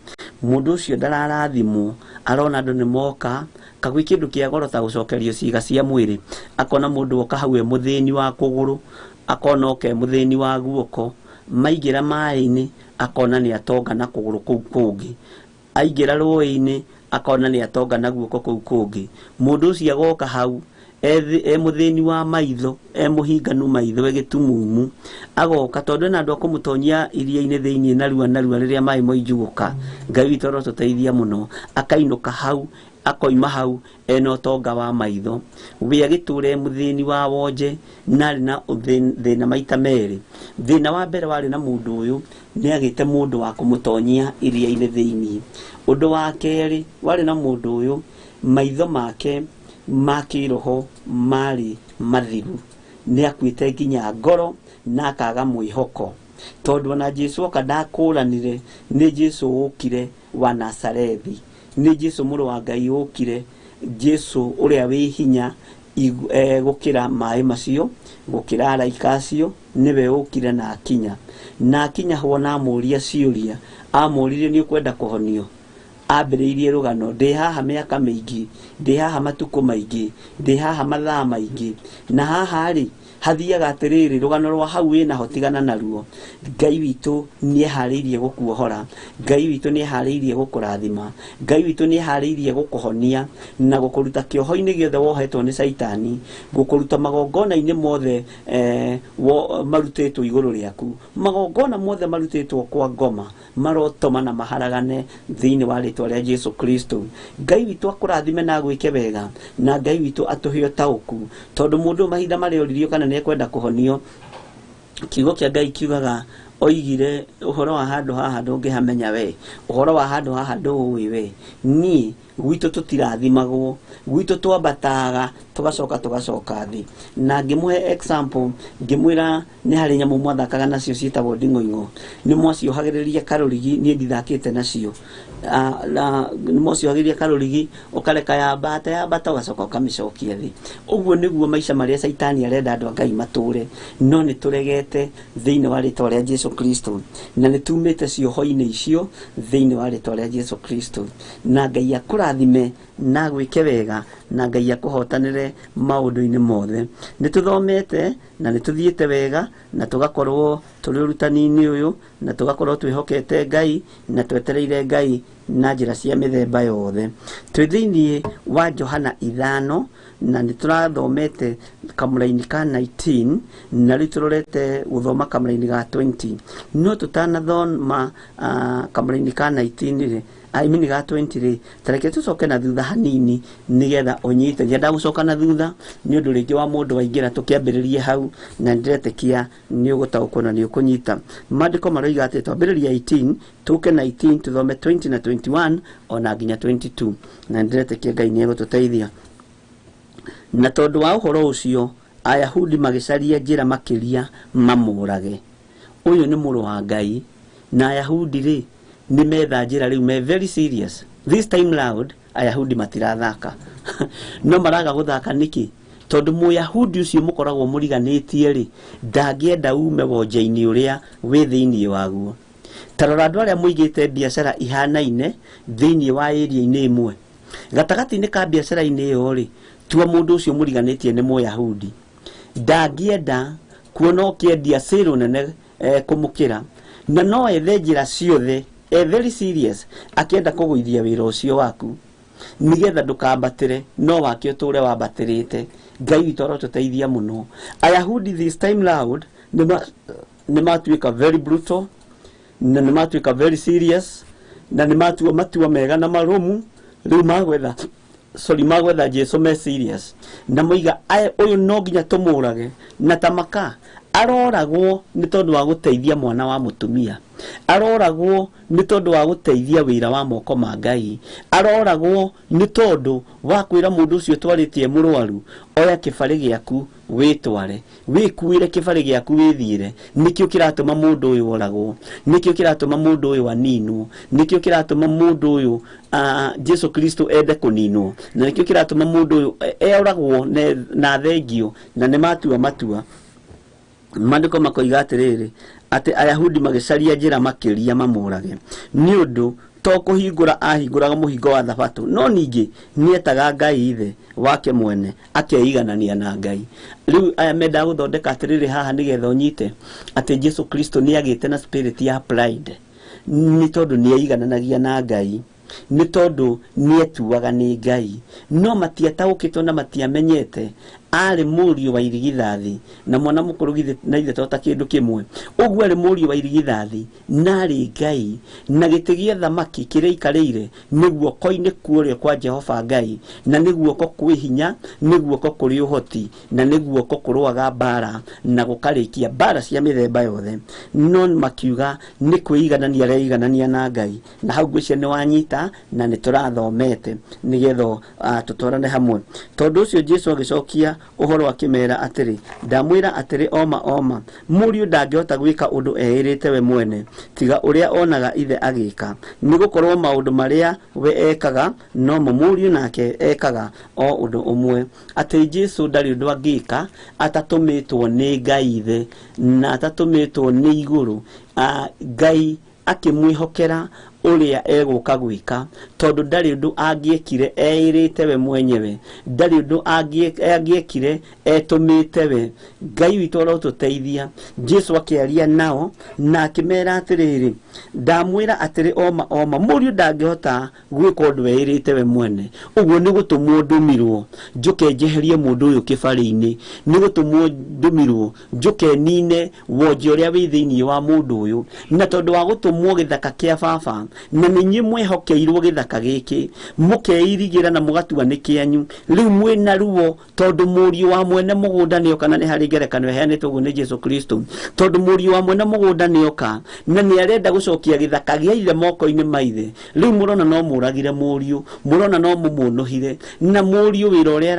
Mũndũ ũcio ndararathimwo, arona andũ nĩ moka kagwĩ kĩndũ kĩa goro ta gũcokerio ciĩga cia mwĩrĩ, akona mũndũ oka hau mũthĩni wa kũgũrũ, akona oke mũthĩni wa guoko, maingĩra maĩ-inĩ akona nĩ atonga na kũgũrũ kũu kũngĩ, aingĩra rũĩ-inĩ akona nĩ atonga na guoko kũu kũngĩ. Mũndũ ũcio agoka hau mũthĩni wa maitho, mũhinganu maitho, gĩtumumu, agoka tondũ na andũ akũmũtonyia iria-inĩ thĩinĩ narua rĩrĩa maĩ moinjugũka. Ngai witũ arotũteithia mũno, akainũka hau akoima hau eno tonga wa maitho we agiture muthini wa wonje nari na thina maita meri thina wa mbere wari na mundu uyu ni agite mundu wa kumutonyia iria-ini thiini undu wa keri wari na mundu uyu maitho make makiroho mari mathiru ni akuite nginya ngoro na akaga mwihoko tondu na Jesu okadakuranire ni Jesu ukire wa Nazarethi ni Jesu muru wa Ngai ukire Jesu uria wi hinya gukira mai macio gukira araika acio niwe ukire na akinya huona muria ciuria amuririe ni ukwenda kuhonio ambiriirie rugano ndi haha miaka mingi ndi haha matuko maingi ndi haha mathaa maingi na haha ri hathiaga atiriri rugano rwa hau wina hotigana naruo Ngai witu ni ehariirie gukuohora Ngai witu ni ehariirie gukurathima Ngai witu ni ehariirie gukuhonia na gukuruta kioho-ini giothe wohetwo ni Saitani gukuruta magongona-ini mothe marutitwo iguru riaku magongona mothe marutitwo kwa ngoma marotoma na maharagane thiini wa ritwa ria Jesu Kristo Ngai witu akurathime na gwike wega na Ngai witu atuhe utauku tondu mundu mahinda mari oririo kana ni kwenda kuhonio kiugo kia Ngai kiugaga oigire uhoro wa handu haha ndungihamenya we uhoro wa handu haha nduwi we ni gwitu tutirathimagwo gwitu twambataga tugacoka thi na ngimuhe example ngimwira ni hari nyamu mwathakaga nacio ciitagwo ndingoingo ni mwaciohagiriria karurigi ni ndithakite nacio na ni mwaciohagiriria karurigi ukareka yambata ugacoka ukamicokia thi uguo niguo maisha maria Saitani arenda andu a Ngai mature no ni turegete thiini wa ritwa ria Jesu Kristo na ni tumite cioho-ini icio thiini wa ritwa ria Jesu Kristo na Ngai akurathime na gwike wega na Ngai akuhotanire maundu-ini mothe ni tuthomete na ni tuthiite wega na tugakorwo turi urutani-ini uyu na tugakorwo twihokete Ngai na twetereire Ngai na njira cia mithemba yothe twi thiini wa Johana 5 na ni turathomete kamuraini ka 19 na riturorete guthoma kamuraini ga 20 no tutanathoma kamuraini ka 19 ga 20 tareke tucoke na thutha hanini nigetha unyite ngenda gucoka na thutha ni undu ringi wa mundu waingira tukiambiririe hau na ndiretekia ni ugutaukwo na ni ukunyita mandiko maroiga ati twambiririe 18 tuke 19 tuthome 20 na 21 ona nginya 22 na ndiretekia Ngai ni egututeithia na tondu wa uhoro ucio Ayahudi magicaria njira makiria mamurage uyu ni muru wa Ngai na Ayahudi ri ni metha njira riu me very serious this time loud Ayahudi matirathaka no maraga guthaka niki tondu Muyahudi ucio mukoragwo muriganitie ri ndangienda ume wonje-ini uria wi thiini waguo tarora andu aria muigite biashara ihanaine thiini wa area-ini imwe gatagati-ini ka biashara-ini iyo ri tua mundu ucio muriganitie ni Muyahudi ndangienda kuona ukiendia sale nene kumukira na no ethe njira ciothe very serious akienda kuguithia wira ucio waku nigetha ndukambatire no wake uture wambatirite Ngai witu arotuteithia muno Ayahudi this time loud ni matuika very brutal na ni matuika very serious na ni matua mega na marumu riu magwetha Jesu me serious na moiga uyu no nginya tumurage na tamaka aroragwo ni tondu wa guteithia mwana wa mutumia aroragwo ni tondu wa guteithia wira wa moko ma Ngai aroragwo ni tondu wa kwira mundu ucio twaritie murwaru oya kibari giaku witware wikuire kibari giaku withiire nikio kiratuma mundu uyu oragwo nikio kiratuma mundu uyu aninwo nikio kiratuma mundu uyu Jesu Kristo ende kuninwo na nikio kiratuma mundu uyu oragwo na thengio na ni matua mandiko makoiga atiriri ati Ayahudi magicaria njira makiria mamurage ni undu to kuhingura ahinguraga muhingo wa thabato no ningi nietaga Ngai ithe wake mwene akeiganania na Ngai riu aya menda guthondeka atiriri haha nigetha unyite ati Jesu Kristo ni agite na spirit ya pride ni tondu ni eigananagia na Ngai ni tondu ni etuaga ni Ngai no matiataukitwo na matiamenyete ari mũriũ wa irigithathi na mwana mũkũrũ githĩ na ithe tota kĩndũ kĩmwe. Ũguo arĩ mũriũ wa irigithathi na arĩ Ngai, na gĩtĩ gĩa thamaki kĩrĩa aikarĩire nĩ guoko-inĩ kuorĩo kwa Jehova Ngai, na nĩ guoko kwĩ hinya, nĩ guoko kũrĩ ũhoti, na nĩ guoko kũrũaga mbara na gũkarĩkia mbara cia mĩthemba yothe. No makiuga nĩ kwĩiganania areiganania na Ngai, na hau ngwĩciria nĩ wanyita na nĩ tũrathomete nĩgetha tũtwarane hamwe. Tondũ ũcio Jesũ agĩcokia ũhoro akĩmera atĩrĩ, ndamwĩra atĩrĩ oma mũriũ ndangĩhota gwĩka ũndũ eĩrĩte we mwene tiga ũrĩa onaga ithe agĩka, nĩgũkorwo maũndũ marĩa we ekaga nomo mũriũ nake ekaga o ũndũ ũmwe. Atĩ Jesũ ndarĩ ũndũ angĩka atatũmĩtwo nĩ Ngai ithe na atatũmĩtwo nĩ igũrũ, Ngai akĩmwĩhokera ũrĩa egũka gwĩka, tondũ ndarĩ ũndũ angĩekire eĩrĩte we mwenyewe, ndarĩ ũndũ angĩekire etũmĩte we. Ngai witũ arotũteithia. Jesũ akĩaria nao na akĩmera atĩrĩrĩ, ndamwĩra atĩrĩ oma mũriũ ndangĩhota gwĩka ũndũ eĩrĩte we mwene. Ũguo nĩ gũtũmwo ndũmirwo njũke njeherie mũndũ ũyũ kĩbarĩ-inĩ, nĩ gũtũmwo ndũmirwo njũke nine wonje ũrĩa wĩ thĩinĩ wa mũndũ ũyũ, na tondũ wa gũtũmwo gĩthaka kĩa baba na nĩnyuĩ mwĩhokeirwo gĩthaka gĩkĩ mũkeirigĩra na mũgatua nĩ kĩanyu, rĩu mwĩna ruo tondũ mũriũ wa mwene mũgũnda nĩoka, na nĩ harĩ ngerekano ĩheanĩtwo ũguo nĩ Jesũ Kristo. Tondũ mũriũ wa mwene mũgũnda nĩoka na nĩ arenda gũcokia gĩthaka gĩa ithe moko-inĩ ma ithe, rĩu mũrona no mũragire mũriũ, mũrona no mũmũnũhire. Na mũriũ wĩra ũrĩa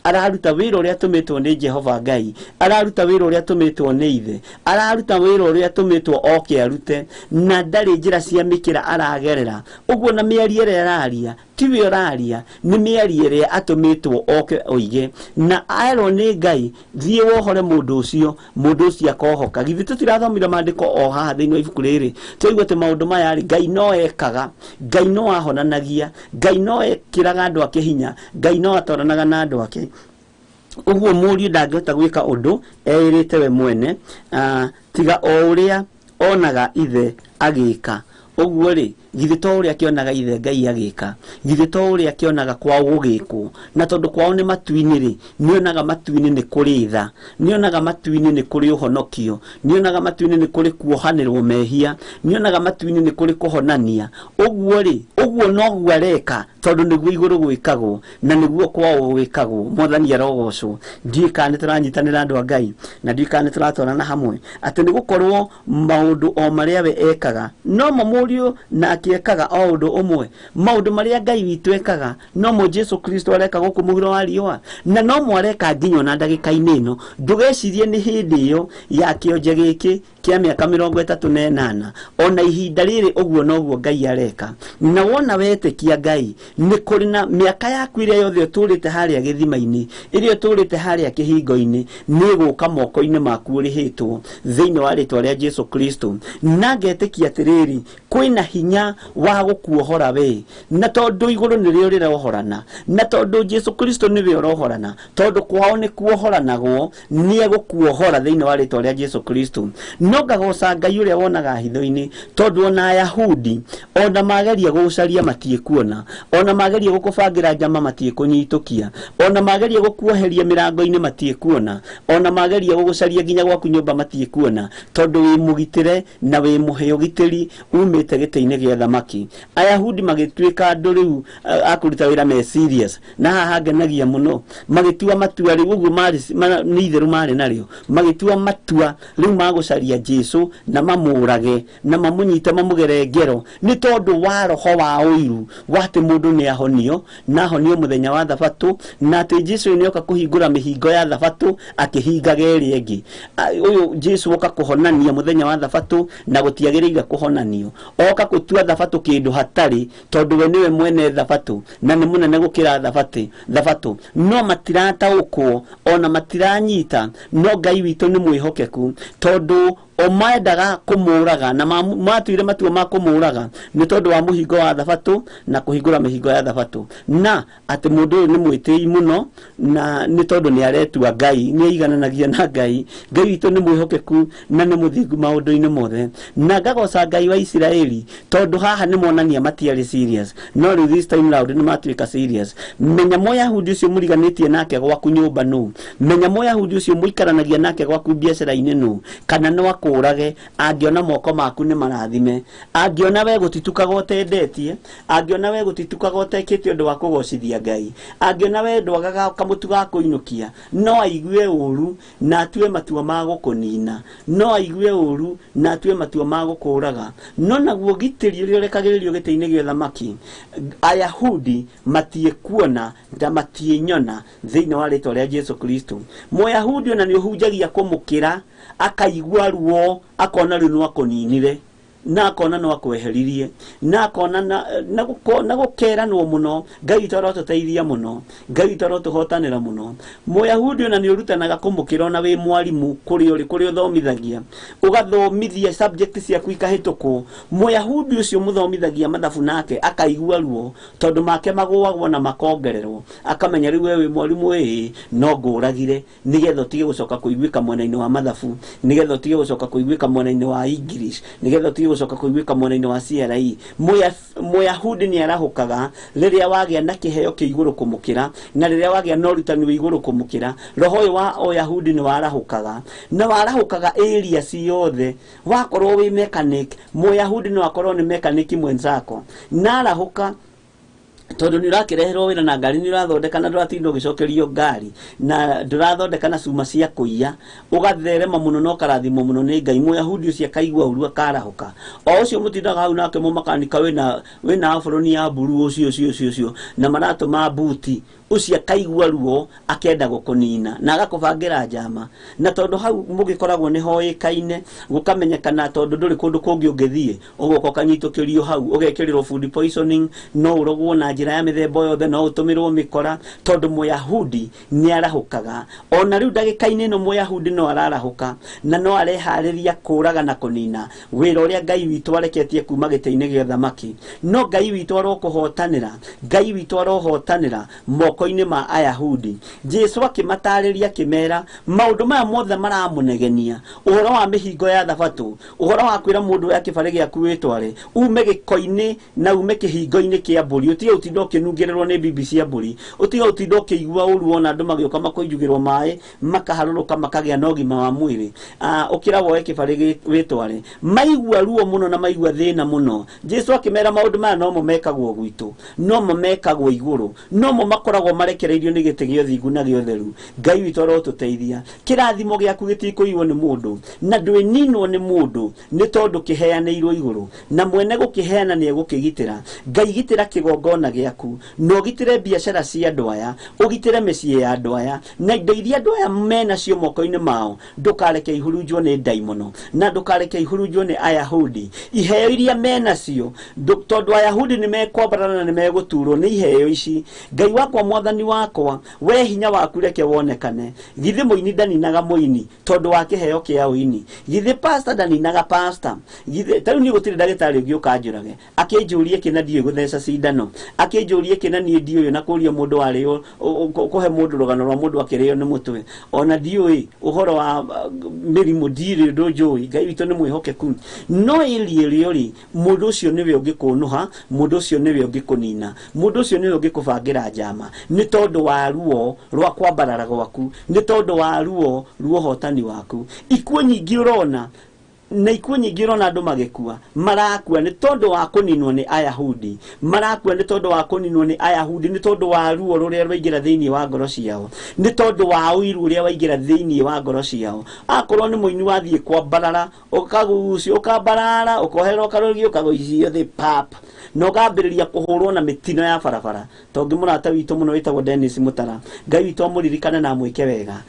araruta wĩra ũrĩa atũmĩtwo nĩ Jehova Ngai, araruta wĩra ũrĩa atũmĩtwo nĩ ithe, araruta wĩra ũrĩa atũmĩtwo oke arute, na ndarĩ njĩra cia mĩkĩra aragerera. Ũguo na mĩario ĩrĩa araria tiwe ũraria, nĩ mĩario ĩrĩa atũmĩtwo oke oige, na erwo nĩ Ngai thiĩ wohore mũndũ ũcio akohoka. Githĩ tũtirathomire maandĩko o haha thĩinĩ wa ibuku rĩrĩ? Tũigua atĩ maũndũ maya rĩ, Ngai no ekaga, Ngai no ahonanagia, Ngai no ekĩraga andũ ake hinya, Ngai no atwaranaga na andũ ake. Ũguo mũriũ ndangĩhota gwĩka ũndũ eĩrĩte we mwene tiga o ũrĩa onaga ithe agĩka. Ũguo rĩ, githĩ to ũrĩa akĩonaga ithe Ngai agĩka, githĩ to ũrĩa akĩonaga kwao gũgĩkwo. Na tondũ kwao nĩ matu-inĩ rĩ, nĩonaga matu-inĩ nĩ kũrĩ tha, nĩonaga matu-inĩ nĩ kũrĩ ũhonokio, nĩonaga matu-inĩ nĩ kũrĩ kuohanĩrwo mehia, nĩonaga matu-inĩ nĩ kũrĩ kũhonania. Ũguo rĩ, ũguo noguo areka, tondũ nĩguo igũrũ gwĩkagwo na nĩguo kwao gwĩkagwo. Mwathani arogocwo. Ndiũĩ kana nĩ tũranyitanĩra andũ a Ngai, na ndiũĩ kana nĩ tũratwarana hamwe, atĩ nĩ gũkorwo maũndũ o marĩa we ekaga nomo mũriũ nake ekaga o ũndũ ũmwe. Maũndũ marĩa Ngai witũ ekaga nomo Jesũ Kristo areka gũkũ mũhuro wa riũa, na nomo areka nginya na ndagĩka-inĩ ĩno. Ndũgecirie nĩ hĩndĩ ĩyo ya kĩonje gĩkĩ kĩa mĩaka 38 ona ihinda rĩrĩ ũguo noguo Ngai areka. Na wona wetĩkia Ngai, nĩ kũrĩ na mĩaka yaku ĩrĩa yothe ũtũrĩte harĩa gĩthima-inĩ, ĩrĩa ũtũrĩte harĩa kĩhingo-inĩ, nĩ gũka moko-inĩ maku ũrĩhĩtwo thĩinĩ wa rĩtwa rĩa Jesũ Kristo. Na ngetĩkia atĩrĩrĩ, kwĩna hinya wa gũkuohora we, na tondũ igũrũ nĩrĩo rĩrohorana, na tondũ Jesũ Kristo nĩwe ũrohorana, tondũ kwao nĩ kuohoranagwo, nĩ egũkuohora thĩinĩ wa rĩtwa rĩa Jesũ Kristo. No ngagoca Ngai ũrĩa wonaga hitho-inĩ, tondũ ona Ayahudi ona mageria gũgũcaria matiĩkuona, ona mageria gũkũbangĩra njama matiĩkũnyitũkia, ona mageria gũkuoheria mĩrango-inĩ matiĩkuona, ona mageria gũgũcaria nginya gwaku nyũmba matiĩkuona, tondũ wĩ mũgitĩre na wĩ mũhe ũgitĩri umĩte gĩtĩ-inĩ gĩa thamaki. Ayahudi magĩtuĩka andũ rĩu akũruta wĩra me serious, na haha ngenagia mũno, magĩtua matua rĩu ũguo nĩ itherũ marĩ narĩo, magĩtua matua rĩu magũcaria Jesũ na mamũrage na mamũnyite mamũgere ngero, nĩ tondũ wa roho wa ũiru wa atĩ mũndũ nĩ ahonio na ahonio mũthenya wa thabatũ, na atĩ Jesũ nĩoka kũhingũra mĩhingo ya thabatũ akĩhingaga ĩrĩa ĩngĩ. Ũyũ Jesũ oka kũhonania mũthenya wa thabatũ na gũtiagĩrĩire kũhonanio, oka gũtua thabatũ kĩndũ hatarĩ, tondũ we nĩwe mwene thabatũ na nĩ mũnene gũkĩra thabatũ. No matirataũkwo ona matiranyita, no Ngai witũ nĩ mwĩhokeku, tondũ o maendaga kumuraga na matuire matua ma kumuraga ni tondu wa muhingo wa thabatu na kuhingura mihingo ya thabatu na ati mundu ni mwitei muno na ni tondu ni aretua Ngai ni igananagia na Ngai witu ni mwihokeku na ni muthingu maundu-ini mothe na ngagoca Ngai wa Israeli tondu haha ni monania matiari serious no this time round ni matuika serious menya Mũyahudi ucio muriganitie nake gwaku nyumba nu menya Mũyahudi ucio muikaranagia nake gwaku biacara-ini nu kana no akurage angiona moko maku ni marathime angiona we gutitukaga utendetie angiona we gutitukaga utekite undu wa kugocithia Ngai angiona we ndwagaga kamutu ga kuinukia no aigue uru na atue matua ma gukunina no aigue uru na atue matua ma gukuraga no naguo Githiri uria rekagiririo gite-ini gĩa thamaki Ayahudi matie kuona nda matie nyona thiini wa ritwa ria Jesu Kristo Mũyahudi ona ni uhunjagia kumukira akaigua ruo akona riu no akuninire na akona no akweheririe na akona na gukera no muno Ngai toroto teithia muno Ngai toroto hotanira muno Mũyahudi ona ni urutanaga kumukira ona wi mwarimu kuri uthomithagia ugathomithia subject ciaku ikahituku Mũyahudi ucio muthomithagia mathabu nake akaigua ruo tondu make magwagwo na makongererwo akamenya riu we mwarimu no nguragire nigetha utige gucoka kuiguika mwena-ini wa mathabu nigetha utige gucoka kuiguika mwena-ini wa English nigetha utige gucoka kuiguika mwena-ini wa CRE Mũyahudi ni arahukaga riria wagia na kiheo ki iguru kumukira na riria wagia na urutani wa iguru kumukira roho wa Oyahudi ni warahukaga na warahukaga area ciothe wakorwo wi mechanic Mũyahudi no akorwo ni mechanic mwenzako na arahuka tondu ni urakireherwo wira na ngari ni urathondeka na nduratinda ugicokerio ngari na ndurathondeka na cuma cia kuiya ugatherema muno no karathimo muno ni Ngai Mũyahudi ucio akaigua uru akarahuka o ucio mutindaga hau nake mumakanika wina aburoni ya buru ucio na maratu ma buti ucio akaigua ruo akenda gukunina na agakubangira njama na tondu hau mugikoragwo ni hoikaine gukamenyekana tondu nduri kundu kungi ungithie uguko kanyitukirio hau ugekirirwo food poisoning no urogwo na njira ya mithemba yothe no utumirwo mikora tondu Mũyahudi ni arahukaga ona riu ndagika-ini no Mũyahudi no ararahuka na no arehariria kuraga na kunina wira uria Ngai witu areketie kuma gite-ini gĩa thamaki no Ngai witu arokuhotanira Ngai witu arohotanira moko-ini ma Ayahudi Jesu akimatariria kimera maundu maya mothe maramunegenia uhoro wa mihingo ya thabatu uhoro wa kwira mundu ya kibare giaku witware ume giko-ini na ume kihingo-ini kia mburi utige utindo kinungererwo ni BBC ya mburi utige utindo kiigua uru ona andu magioka makoinjugirwo mai makaharuruka makagia na ũgima wa mwiri ukira woe kibare witware maigua ruo muno na maigua thina muno Jesu akimera maundu maya no mo mekagwo gwitu no mo mekagwo iguru no mo makoragwo marekereirio ni gite gio thingu na gio theru Ngai witu arotuteithia kirathimo giaku gitikuiwo ni mundu na ndwininwo ni mundu ni tondu kiheaneirwo iguru na mwene gukiheana ni egukigitira Ngai gitira kigongona giaku no gitire biacara cia andu aya ugitire micii ya andu aya na indo iria andu aya mena cio moko-ini mao ndukareke ihurunjwo ni ndaimono na ndukareke ihurunjwo ni Ayahudi iheo iria mena cio tondu Ayahudi ni mekwambarana na ni meguturwo ni iheo ici Ngai wakwa mwathani wakwa we hinya waku reke wonekane githi muini ndaninaga muini tondu wa kiheo kia uini githi pastor ndaninaga pastor githi tariu ni gutire ndagitari ungi ukanjurage akinjurie kina ndiye gutheca cindano akinjurie kina ni ndiyo na kuria mundu wario kuhe mundu rugano rwa mundu akirio ni mutwe ona ndiyo uhoro wa mirimu ndiri ndujui Ngai witu ni mwihokeku no iri mundu ucio niwe ungikunuha mundu ucio niwe ungikunina mundu ucio niwe ungikubangira njama ni tondu wa ruo rwa kwambarara gwaku ni tondu wa ruo hotani waku ikuo nyingi urona na ikuo nyingi urona andu magikua marakua ni tondu wa kuninwo ni Ayahudi marakua ni tondu wa kuninwo ni Ayahudi ni tondu wa ruo ruria rwaingira thiini wa ngoro ciao ni tondu wa uiru uria waingira thiini wa ngoro ciao akorwo ni muini wathie kwambarara ukagucio ukambarara ukoherwo karogi ukagoicio the pap no gambiriria kuhurwo na mitino ya barabara tongi murata witu muno witagwo Dennis Mutara Ngai witu amuririkane na mwike wega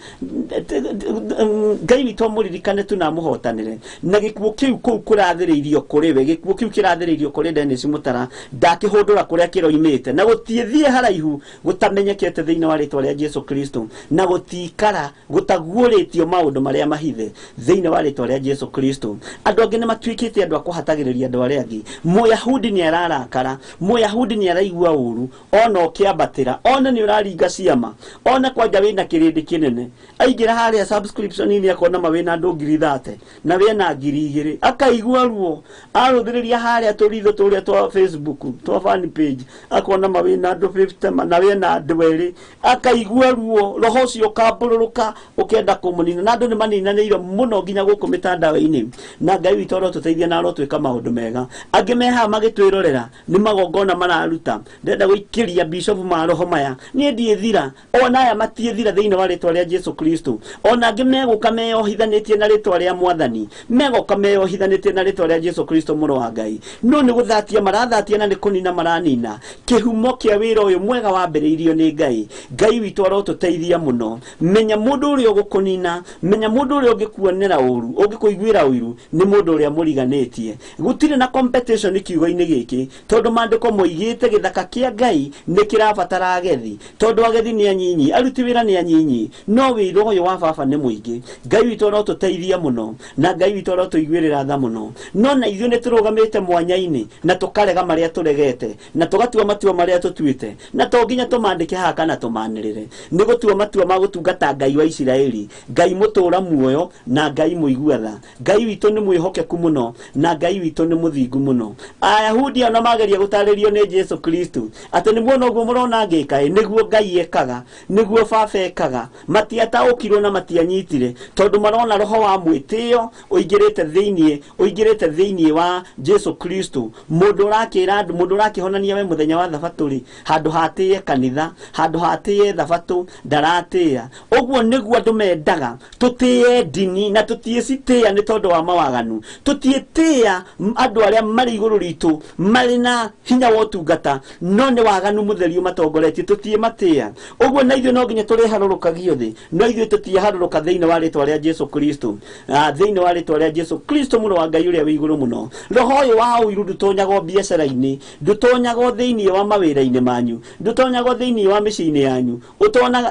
Ngai witu amuririkane tu na muhotanire na gikuo kiu kuu kurathiriirio kuri we gikuo kiu kirathiriirio kuri Dennis Mutara ndakihundura kuria kiroimite na gutiethie haraihu gutamenyekete thiini wa ritwa ria Jesu Kristo na gutikara gutaguuritio maundu maria mahithe thiini wa ritwa ria Jesu Kristo andu angi ni matuikite andu akuhatagiriria andu aria angi Muyahudi ni ararakara Muyahudi ni araigua uru ona ukiambatira ona ni uraringa ciama ona kwanja wina kirindi kinene aingira haria subscription ni akona mawina andu 30 na wina 2000 akaigua ruo aruthiriria haria turitho turia twa Facebook twa fan page akona mawina andu 50 na wina andu eri akaigua ruo roho cio kambururuka ukenda kumunina na andu ni maninaniire muno nginya guku mitandao-ini na Ngai witu ro tuteithia na ro twika maundu mega angi meha magitwirorera ni magongona mararuta ndenda guikiria bishop ma roho maya ni ndiethira ona aya matiethira thiini wa ritwa ria Jesu Kristo ona angi meguka meyohithanitie na ritwa ria Mwathani meguka meyohithanitie na ritwa ria Jesu Kristo muro wa Ngai no ni guthatia marathatia na ni kunina maranina kihumo kia wira uyu mwega wambiriirio ni Ngai Ngai witu ro tuteithia muno menya mundu uri ugukunina menya mundu uri ugikuonera uru ugikuiguira uiru ni mundu uri muriganitie gutire na competition kiugo-ini giki tondu mandiko moigite githaka kia Ngai ni kirabatara agethi tondu agethi ni anyinyi aruti wira ni anyinyi no wira uyu wa baba ni muingi Ngai witu ro tuteithia muno na Ngai witu ro tuiguirira tha muno no na ithu ni turugamite mwanya-ini na tukarega maria turegete na tugatua matua maria tutuite na to nginya tumandike haka na tumanirire ni gutua matua ma gutungata Ngai wa Isiraeli Ngai mutura muoyo na Ngai muiguatha Ngai witu ni mwihokeku muno na Ngai witu ni muthingu muno Ayahudi ona mageria gutaririo ni Jesu Kristo ati ni muono guo murona ngika niguo Ngai ekaga niguo baba ekaga matiataukirwo na matianyitire tondu marona roho wa mwitio uingirite thiini wa Jesu Kristo mundu urakira andu mundu urakihonania we muthenya wa thabatũ ri handu hatie kanitha handu hatie thabatũ ndaratia uguo niguo andu mendaga tutie dini na tutie citia ni tondu wa mawaganu tutietia andu aria mari iguru ritu mari na hinya wa utungata no ni waganu mutherio matongoretie tutie matia uguo na ithuĩ no nginya turi harurukagio thi no ithuĩ tutie haruruka thiini wa ritwa ria Jesu Kristo thiini wa ritwa ria Jesu Kristo muno wa Ngai uria wi iguru muno roho uyu wa uiru ndutonyago biacara-ini ndutonyago thiini wa mawira-ini manyu ndutonyago thiini wa micii-ini yanyu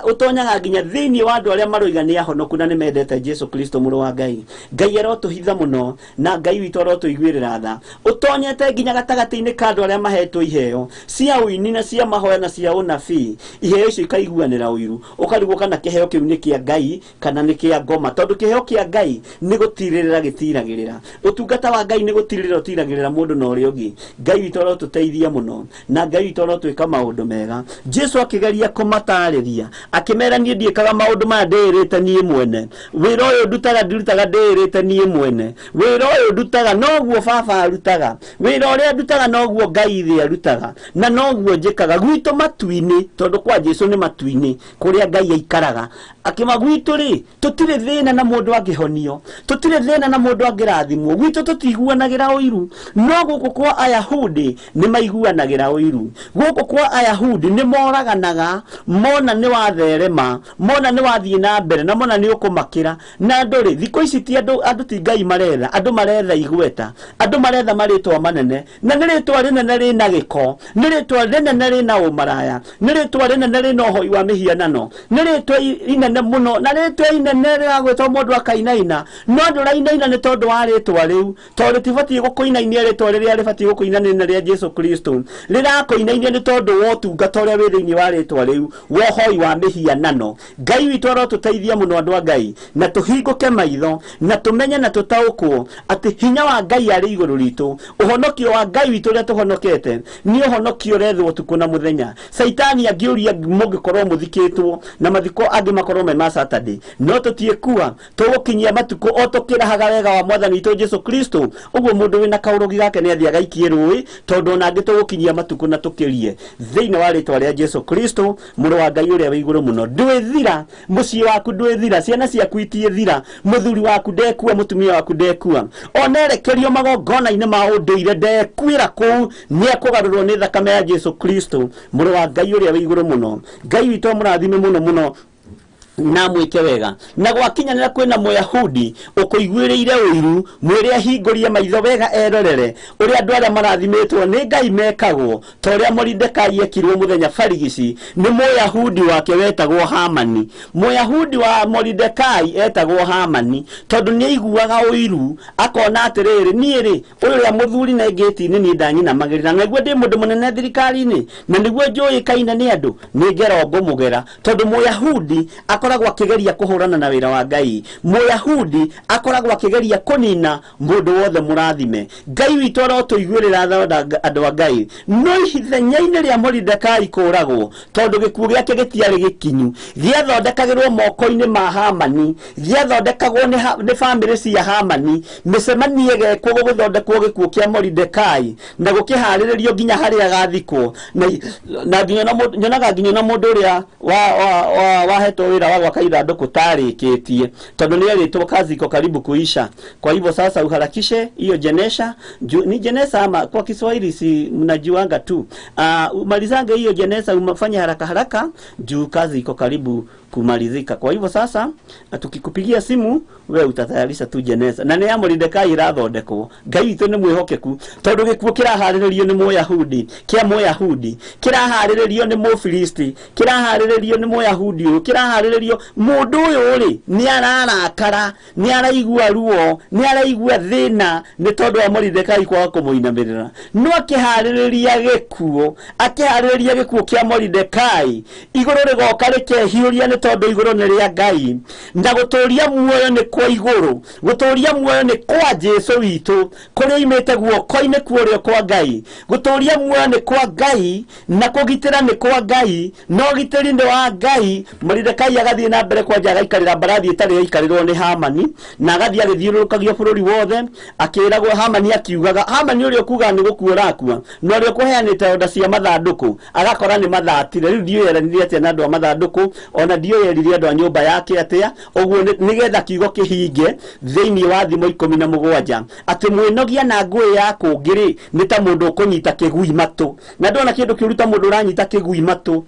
utonyaga nginya thiini wa andu aria maroigania honoku na ni mendete Jesu Kristo muno wa Ngai Ngai arotuhitha muno na Ngai witu arotuiguirira tha utonyete nginya gatagati-ini ka andu aria mahetwo iheo cia uini na cia mahoya na cia unabii iheo icio ikaiguanira uiru ukarigwo kana kiheo kiu ni kia Ngai kana ni kia ngoma tondu kiheo kia Ngai ni gutiririra gitiragirira utungata wa Ngai ni gutiririra utiragirira mundu na uria ungi Ngai witu arotuteithia muno na Ngai witu arotwika maundu mega Jesu akigeria kumatariria akimera nie ndiekaga maundu maya ndirite nie mwene wira uyu ndutaga ndirite nie mwene wira uyu ndutaga noguo baba arutaga wira uria ndutaga noguo Ngai thi arutaga na noguo njikaga gwitu matu-ini tondu kwa Jesu ni matu-ini kuria Ngai aikaraga akimagwitu ri tutire thina na mundu angihonio tutire thina na mundu angirathimwo gwitu tutiguanagira uiru no guku kwa Ayahudi ni maiguanagira uiru guku kwa Ayahudi ni moraganaga mona ni watherema mona ni wathie na mbere na mona ni ukumakira na nduri thiko ici ti andu ti Ngai maretha andu maretha igweta andu maretha maritwa manene na ni ritwa rinene rina giko ni ritwa rinene rina umaraya ni ritwa rinene rina uhoi wa mihianano ni ritwa inene muno na ritwa inene rigagwitwo mundu akainaina no ndurainaina ni tondu wa ritwa riu tondu tibatie gukuinainia ritwa riria ribatie gukuinania ria Jesu Kristo rirakuinainia ni tondu wa utungata uria wi thiini wa ritwa riu wohoi wa mihianano Ngai witu arotuteithia muno andu a Ngai na tuhinguke maitho na tumenye na tutaukwo ati hinya wa Ngai ari iguru ritu uhonokio wa Ngai witu ria tuhonokete ni uhonokio rethwo tuku na muthenya Saitani angiuria mungikorwo muthikitwo na mathiko angi makorwo me ma Saturday no tutiekua tugukinyia matuko o tukirahaga wega wa Mwathani witu Jesu Kristo uguo mundu wina kaurugi gake ni athia gaikie rui tondu na angi tugukinyia matuko na tukirie thiini wa ritwa ria Jesu Kristo muru wa Ngai uria wi iguru muno ndwithira mucii waku ndwithira ciana ciaku itiethira muthuri waku ndekua mutumia waku ndekua onerekerio magongona-ini ma unduire ndekwira kuu ni akugarurwo ni thakame ya Jesu Kristo muru wa Ngai uria wi iguru muno Ngai witu murathime muno muno na mwike wega na gwakinyanira kwina Muyahudi ukuiguireire uiru mwire ahingurie maitho wega erorere uria andu aria marathimitwo ni Ngai mekagwo ta uria Moridekai ekirwo muthenya barigici ni Muyahudi wake wetagwo Hamani. Muyahudi wa Moridekai etagwo Hamani tondu ni aiguaga uiru akona atiriri niiri uria muthuri na ngeti-ini ni ndanyina magirira naguo ndi mundu munene thirikari-ini na niguo njuikaine ni andu ni ngero ngumugera tondu Muyahudi akoragwo akigeria kuhurana na wira wa Ngai. Muyahudi akoragwo akigeria kunina mundu wothe murathime. Ngai witu arotuiguirira thonda andu a Ngai no ihithenya-ini ria Moridekai kuragwo tondu gikuo giake gitiari gikinyu giathondekagirwo moko-ini ma Hamani giathondekagwo ni family cia Hamani micemanie gekwo guthondekwo gikuo kia Moridekai na gukiharirio nginya haria gathikwo na nyonaga nginya na mundu uria wahetwo wira wa gwaka ithanduku tarikitie tondu ni eritwo kazi iko karibu kuisha. Kwa hivyo sasa uharakishe hiyo jenesha ni jenesa ama kwa Kiswahili si mnajuanga tu umalizange hiyo jenesa umafanya haraka haraka juu kazi iko karibu kumalizika. Kwa hivyo sasa tukikupigia simu wewe utatayarisha tu jeneza na ni Moridekai irathondekwo. Ngai witu ni mwihokeku tondu gikuo kiraharirio ni Muyahudi kia Muyahudi kiraharirio ni Mufilisti kiraharirio ni Muyahudi kiraharirio mundu uyu ri ni ararakara ni araigua ruo ni araigua thina ni tondu wa Moridekai kwa kumuinamirira no akihariria gikuo kia Moridekai iguru rigoka rikehiuria ni tondu iguru ni ria Ngai na guturia muoyo ni kwa iguru guturia muoyo ni kwa Jesu witu kuria imete guoko-ini kurio kwa Ngai guturia muoyo ni kwa Ngai na kugitira ni kwa Ngai no gitiri ndi wa Ngai. Moridekai agathie na mbere kwa jaga ikarira mbarathi itari ikarirwo ni Hamani na agathie agithiurukagio bururi wothe akiragwo Hamani akiugaga Hamani urio kuga ni gukuura akua no urio kuheanite onda cia mathanduku agakora ni mathatire riu dio yeranire atia na andu a mathanduku ona dio yerire andu a nyumba yake atia uguo nigetha kiugo kihinge thiini wa thimo 17 ati mwinogia na ngui ya kungiri ni ta mundu ukunyita kigui matu na ndona kindu kiruta mundu uranyita kigui matu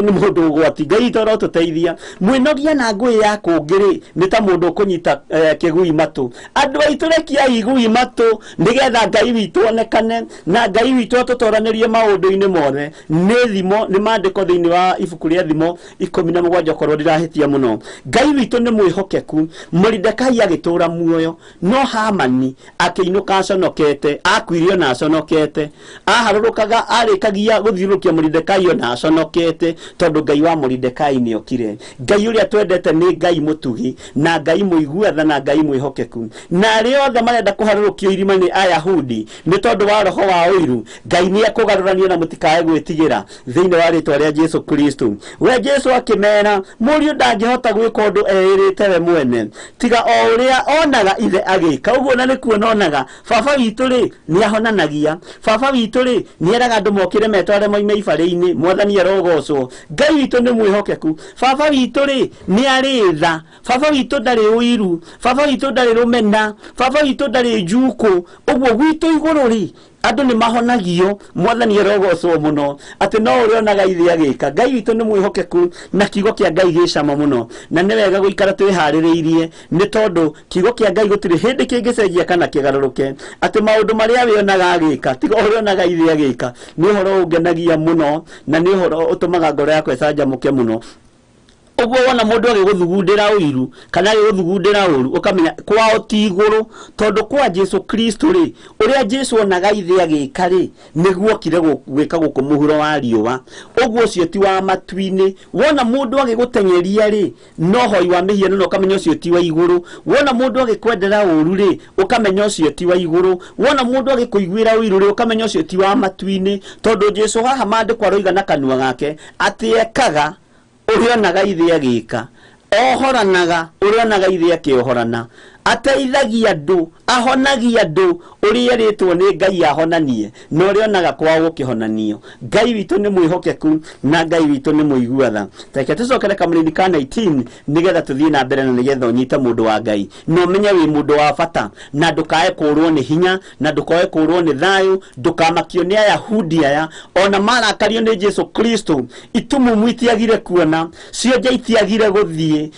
ni mundu ugwati. Ngai toro tuteithia mwinogia na ngui ya kungiri ni ta mundu ukunyita kigui matu andu aiturekia igui matu nigetha Ngai witu onekane na Ngai witu tutoranirie maundu-ini mothe ni thimo ni mandiko thiini wa ibuku ria thimo 17 korwo ndirahitia muno. Ngai witu ni mwihokeku. Moridekai agitura muoyo no Hamani akiinuka aconokete akwirio na aconokete aharurukaga arikagia guthiurukia Moridekai ona aconokete tondu Ngai wa Moridekai ni okire. Ngai uria twendete ni Ngai mutugi na Ngai muiguatha na Ngai mwihokeku na aria othe marenda kuharurukio irima ni Ayahudi ni tondu wa roho wa uiru. Ngai ni akugarurania na mutikae gwitigira thiini wa ritwa ria Jesu Kristo. We Jesu akimera murio ndangihota gwika undu eerite we mwene tiga o uria onaga ithe agika uguo na nikuo onaga baba witu ri ni ahonanagia baba witu ri ni eraga andu mokire metware moime ibare-ini mwathani arogocwo. Ngai witu ni mwihokeku. Baba witu ri ni aritha baba witu ndari uiru baba witu ndari rumena baba witu ndari njuku uguo gwitu iguru ri andu ni mahonagio mwathani arogocwo muno ati no uri onaga ithe agika. Ngai witu ni mwihokeku na kiugo kia Ngai gicama muno na ni wega guikara twiharireirie ni tondu kiugo kia Ngai gutiri hindi kingicenjia kana kigaruruke ati maundu maria we onaga agika tiga uri onaga ithe agika ni uhoro ungenagia muno na ni uhoro utumaga ngoro yakwa icanjamuke muno. Uguo wona mundu agiguthugundira uiru kana agiguthugundira uru ukamenya kwao ti iguru tondu kwa Jesu Kristo ri uria Jesu onaga ithe agika ri niguo kire gwika guku muhuro wa riuwa uguo cio ti wa matu-ini. Wona mundu agigutenyeria ri no hoi wa mihiano no ukamenya cio ti wa iguru. Wona mundu agikwendera uru ri ukamenya cio ti wa iguru. Wona mundu agikuiguira uiru ri ukamenya cio ti wa matu-ini tondu Jesu haha mandikwa roiga na kanua gake ati ekaga uria onaga ithe agika ohoranaga uria onaga ithe akiohorana ateithagia andu ahonagia andu uria ritwo ni Ngai ahonanie no uri onaga kwa gukihonanio. Ngai witu ni mwihokeku na Ngai witu ni muiguatha. Reke tucokere kamuri ka 19 nigetha tuthie na mbere na nigetha unyite mundu wa Ngai no menye wi mundu wa bata na ndukae kurwo ni hinya na ndukae kurwo ni thayu ndukamakio ni Ayahudi aya ona marakario ni Jesu Kristo itumu mwitiagire kuona cio jaitiagire guthie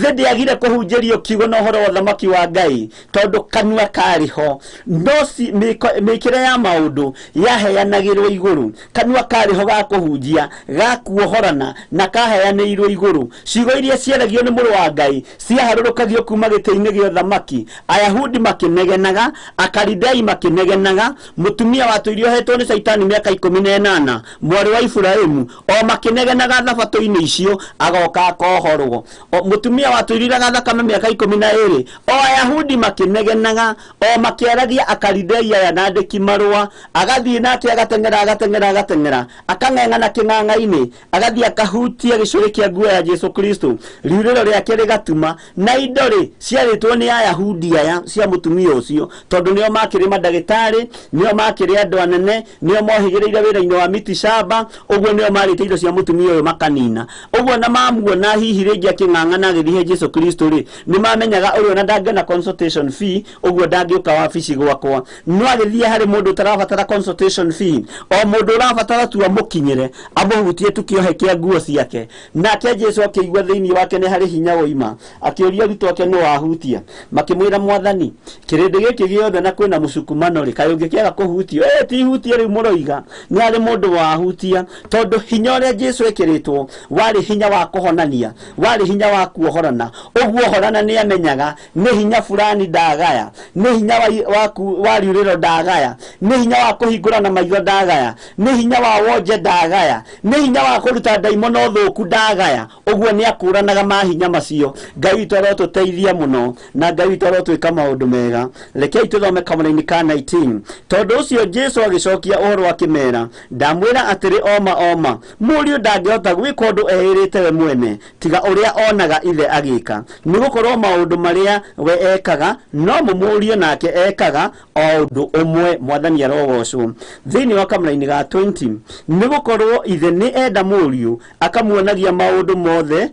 thende agire kuhunjerio kiugo no horo wa thamaki wa Ngai tondu kanua kariho ndosi mikire ya maundu yaheanagirwo iguru kanua kariho ga kuhunjia ga kuohorana na kaheanirwo iguru ciugo iria ciaragio ni muru wa Ngai ciaharurukagio kuma gite-ini gio thamaki. Ayahudi makinegenaga, Akalidai makinegenaga, mutumia watuirio hetwo ni Saitani miaka 18 mwari wa Ibrahimu o makinegenaga thabato-ini icio agoka akohorwo. Mutumia watuiriraga thakame miaka 12 o Ayahudi makinegenaga o makiaragia Akalidai aya nandiki marua agathie nake agatengera akang'eng'ana king'ang'a-ini agathie akahutia gicuri kia nguo ya Jesu Kristo riuriro riake rigatuma na indori ciaritwo ni Ayahudi aya cia mutumia ucio tondu nio makiri madagitari nio makiri andu anene nio mohigireire wira-ini wa miti shamba uguo nio marite indo cia mutumia uyu makanina uguo na mamuona hihi ringi aking'ang'ana agithie Jesu Kristo ri ni mamenyaga uyu na ndangena consultation fee uguo ndangiuka wabici gwakwa no agithie hari mundu tarabatara consultation fee o mundu urabatara tu amukinyire amuhutie tukiohe kia nguo ciake nake Jesu akigwa thiini wake ni hari hinya woima akiuria ruto ake no ahutia makimwira Mwathani kirindi giki giothe na kwina musukumano ri kayo ngikiaga kuhutio ti hutie ri muroiga ni ari mundu wa hutia tondu hinya uria Jesu ekiritwo wari hinya wa kuhonania wari hinya wa kuohorana uguo horana ni amenyaga ni hinya fulani ndagaya ni hinya wa riuriro ndagaya ni hinya wa kuhingurana maitho ndagaya ni hinya wa wonje ndagaya ni hinya wa kuruta daimono thuku ndagaya uguo ni akuranaga mahinya macio. Ngai witu arotuteithia muno na Ngai witu arotwika maundu mega. Rekei tuthome kamuri-ini ka 19 tondu ucio Jesu agicokia uhoro akimera ndamwira atiri oma muriu ndangihota gwika undu ehirite we mwene tiga uria onaga ithe agika nigukorwo maundu maria we ekaga no mumurie nake ekaga o undu umwe. Mwathani arogocwo. Thiini wa kamuri-ini ga 20 nigukorwo ithe ni enda muriu akamuonagia maundu mothe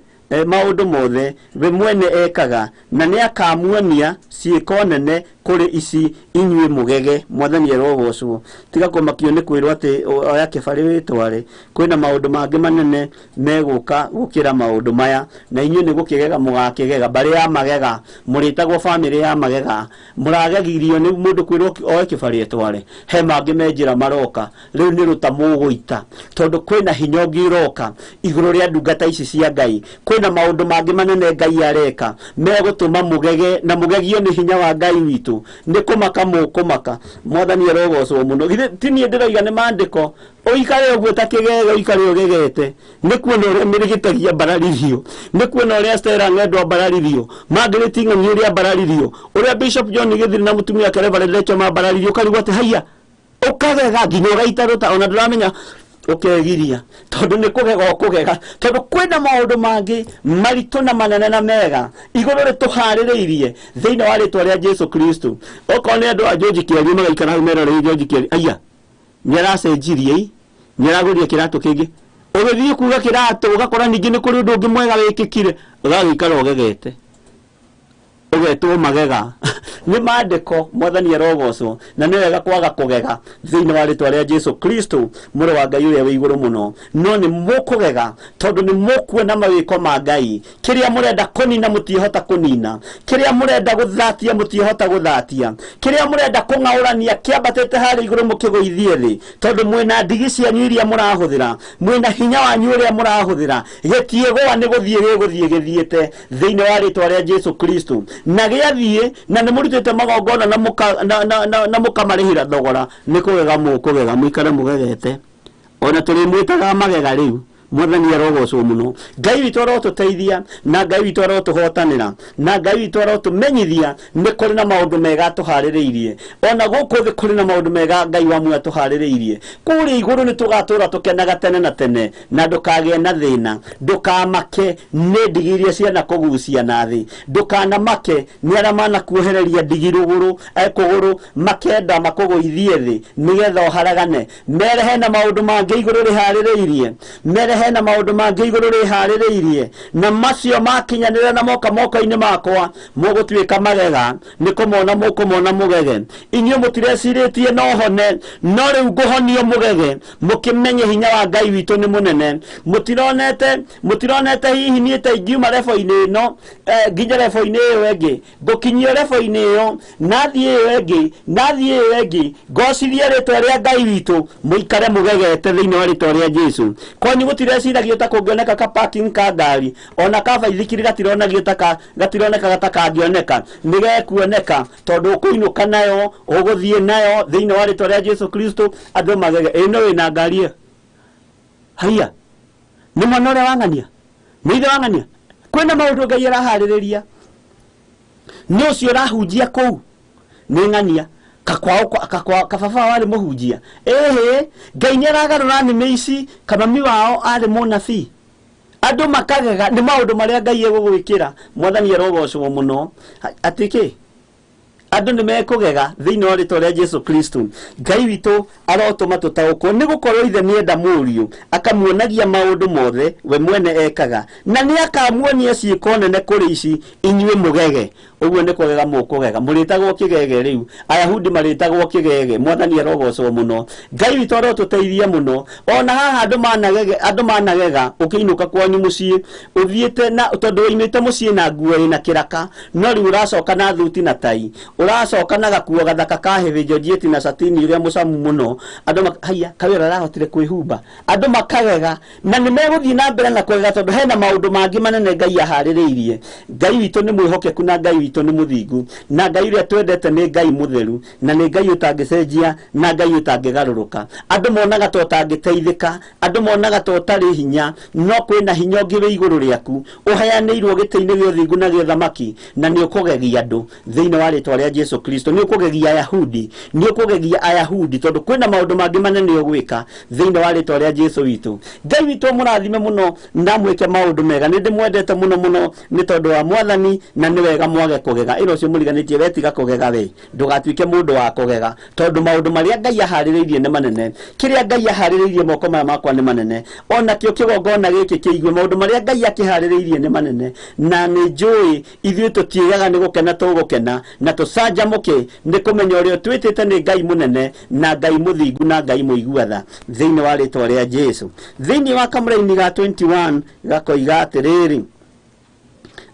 we mwene ekaga na ni akamuonia ciiko nene kuri ici inyue mugege. Mwathani arogocwo. tiga kumakio ni kwirwo ati oya kibari witware kwina maundu mangi manene meguka gukira maundu maya na inyue ni gukigega mugakigega bari ya magega muritagwo family ya magega muragegirio ni mundu kwirwo oya kibari witware he mangi menjira maroka riu ni rutamuguita tondu kwina hinya ngiroka iguru ria ndungata ici cia Ngai kwina maundu mangi manene Ngai areka megutuma mugege na mugegio ni hinya wa Ngai witu ni kumaka mukumaka. Mwathani arogocwo muno. Tini ndiraga ni mandiko oikare uguo takigege oikare ogegete ni kuona uria mirigitagia bararirio ni kuona uria Stella ng'endo bararirio Margaret ng'oni uria bararirio uria Bishop John Githiri na mutumia kare barelecho ma bararirio karigwo ati haiya ukagega nginya ugaitaruta ona nduramenya ukegiria tondu ni kugega tondu kwina maundu mangi maritu na manene na mega iguru ri tuhaririirie thiini wa ritwa ria Jesu Kristo. Okone andu a George Kiari magaikara hau mero ri George Kiari aya nyaracenjirie nyaraguria kiratu kingi ugithii kuga kiratu ugakora ningi ni kuri undu ungi mwega wikikire ugagikara ogegete ugetwo magega ni mandiko. Mwathani arogocwo na ni wega kwaga kugega thiini wa ritwa ria Jesu Kristo muru wa Ngai uria wi iguru muno no ni mukugega tondu ni mukuona mawiko ma Ngai kiria murenda kunina mutihota kunina kiria murenda guthatia mutihota guthatia kiria murenda kung'aurania kiambatete hari iguru mukiguithie thi tondu mwina ndigi cianyu iria murahuthira mwina hinya wanyu uria murahuthira gitiegwa ni guthie githiete thiini wa ritwa ria Jesu Kristo na giathie na ni murutete magongona na mukamarihira thogora ni kugega mukugega muikare mugegete ona turi mwitaga magega riu mwathani arogocwo muno ngai witu arotuteithia na ngai witu arotuhotanira na ngai witu arotumenyithia ni kuri na maundu mega tuhaririirie ona guku thi kuri na maundu mega ngai wa mwe tuhaririirie kuri iguru ni tugatura tukenaga tene na tene na ndukagie na thina ndukamake ni ndigirie ciana kugucia na thi ndukanamake ni ara mana kuohereria ndigiruguru ekuguru makenda makuguithie thi nigetha uharagane merehe na maundu mangi iguru rihaririirie merehe na maundu mangi iguru rihaririirie na macio makinyanira na moka-ini makwa mugutwika magega nikumona mukumona mugege inyo mutireciretie no hone no riu nguhonio mugege mukimenye hinya wa ngai witu ni munene mutironete hihi ni ta ingiuma refo-ini no nginya refo-ini iyo engi ngukinyio refo-ini iyo nathie iyo engi ngocirie ritwa ria ngai witu muikare mugegete thiini wa ritwa ria Jesu kwani gutireciragio ta kungioneka ka parking ka ngari ona ka baithikiri gatironagio ta gatironeka gatakangioneka nigekuoneka tondu kuinuka nayo uguthie nayo thiini wa ritwa ria Jesu Kristo andu magege ino wina ngari haya ni mwana uria wangania ni ithe wangania kwina maundu ngai arahaririria ni ucio urahunjia kuu ni ngania kababa wari muhunjia ngai ni aragarura nime ici kana mi wao ari munabii andu makagega ni maundu maria ngai egugwikira mwathani arogocwo muno atiki andu ni mekugega thiini wa ritwa ria Jesu Kristo ngai witu arotuma tutaukwo ni gukorwo ithe ni enda muriu akamuonagia maundu mothe we mwene ekaga na ni akamuonia ciiko nene kuri ici inyue mugege uguo ni kugega mukugega muritagwo kigege riu ayahudi maritagwo kigege mwathani arogocwo muno ngai witu arotuteithia muno ona haha andu managega ukiinuka kwanyu mucii uthiete na tondu inite mucii na nguo ina kiraka no riu uracoka na thuti na tai uracoka na gakuo gathaka ka hithinjo jieti na satini uria mucamu muno andu haya kawira rahotire kwihumba andu makagega na ni meguthii na mbere na kwega tondu hena maundu mangi manene ngai ahaririirie ngai witu ni mwihokeku na ngai witu ni muthingu na ngai uria twendete ni ngai mutheru na ni ngai utangicenjia na ngai utangigaruruka andu monaga to tangiteithika andu monaga to tari hinya no kwina hinya ungi wi iguru riaku uheanirwo gitiini gio thingu na gio thamaki na ni ukugegia andu thiini wa ritwa ria Jesu Kristo ni ukugegia ayahudi tondu kwina maundu mangi manene ugwika thiini wa ritwa ria Jesu witu ngai witu murathime muno ndamwike maundu mega ni ndimwendete muno ni tondu wa mwathani na ni wega mwage kugega ino cio muriganitie wetiga kugega we ndugatuike mundu wa kugega tondu maundu maria ngai ahaririirie ni manene kiria ngai ahaririirie moko maya makwa ni manene ona kio kigongona giki kiigue maundu maria ngai akihaririirie ni manene na ni njui ithuĩ tutigaga ni gukena tugukena na tucanjamuke ni kumenya uria twitite ni ngai munene na ngai muthingu na ngai muiguatha thiini wa ritwa ria Jesu thiini wa kamuraini ga 21 gakoiga atiriri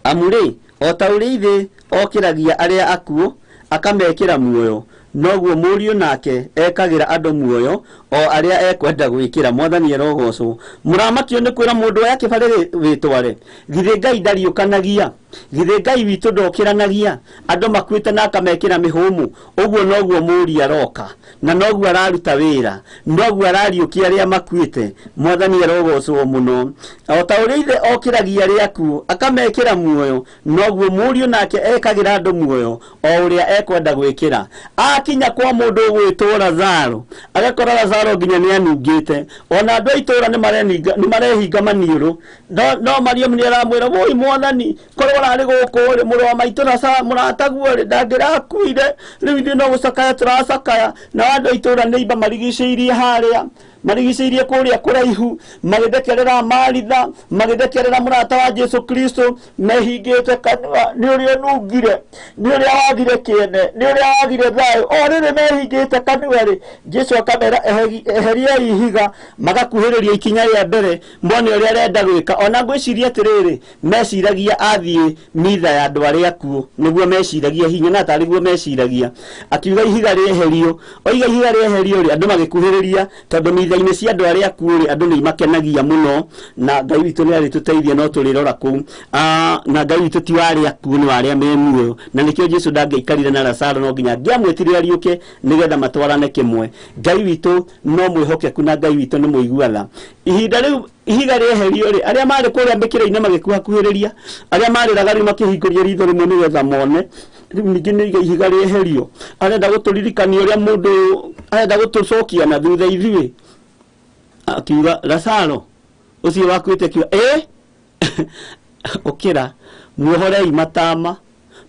amuri ota uri ithe okiragia aria akuo akamekira muoyo noguo muriu nake ekagira andu muoyo o aria ekwenda gwikira mwathani arogocwo muramakio ni kwira mundu yake barire witware githe ngai ndariukanagia githe ngai witu ndokiranagia andu makwite na akamekira mihumu uguo noguo muri aroka na noguo araruta wira noguo arariukia aria makwite mwathani arogocwo muno o ta uri ithe okiragia aria akuo akamekira muoyo noguo muriu nake ekagira andu muoyo o uria ekwenda gwikira akinya kwa mundu gwitwo Lazaro agakora Lazaro nginya ni anungite ona andu aitura ni marehinga maniuru no Mariamu ni aramwira woi mwathani korwo arari guku ri muru wa maitu na murataguo ri ndangirakuire riu ithuĩ no gucakaya turacakaya na andu aitura ni imba marigicĩirie haria marigicĩirie kuria kuraihu magithekerera Maritha magithekerera murata wa Jesu Kristo mehingite kanua ni uria nungire ni uria wathire kiene ni uria wathire thayo o riri mehingite kanua ri Jesu akamera eheria ihiga magakuhiriria ikinya ria mbere mbone uria arenda gwika ona ngwiciria atiriri meciragia athie mitha ya andu aria akuo niguo meciragia hinya na tariguo meciragia akiuga ihiga rieherio oiga ihiga rieherio ri andu magikuhiriria tondu maitha-inĩ cia andũ arĩa akuũ andũ nĩ makenagia mũno na Ngai witũ nĩ arĩtũteithia no tũrĩrora kũu na Ngai witũ ti wa arĩa akuũ nĩ wa arĩa me muoyo na nĩkĩo Jesũ ndangĩaikarire na Lazaro no nginya angĩamwĩtire ariũke nĩgetha matwarane kĩmwe. Ngai witũ no mwĩhokeku na Ngai witũ nĩ mũiguatha. Ihinda rĩu ihiga rĩeherio rĩ arĩa marĩ kũrĩa mbĩkĩra-inĩ magĩkuhakuhĩrĩria arĩa marĩraga rĩu makĩhingũria ritho rĩmwe nĩgetha mone rĩu ningĩ nĩ ihiga rĩeherio arenda gũtũririkania ũrĩa mũndũ arenda gũtũcokia na thutha ithuĩ akiuga Lazaro ũcio wakuĩte kiuga ũkĩra muohorei matama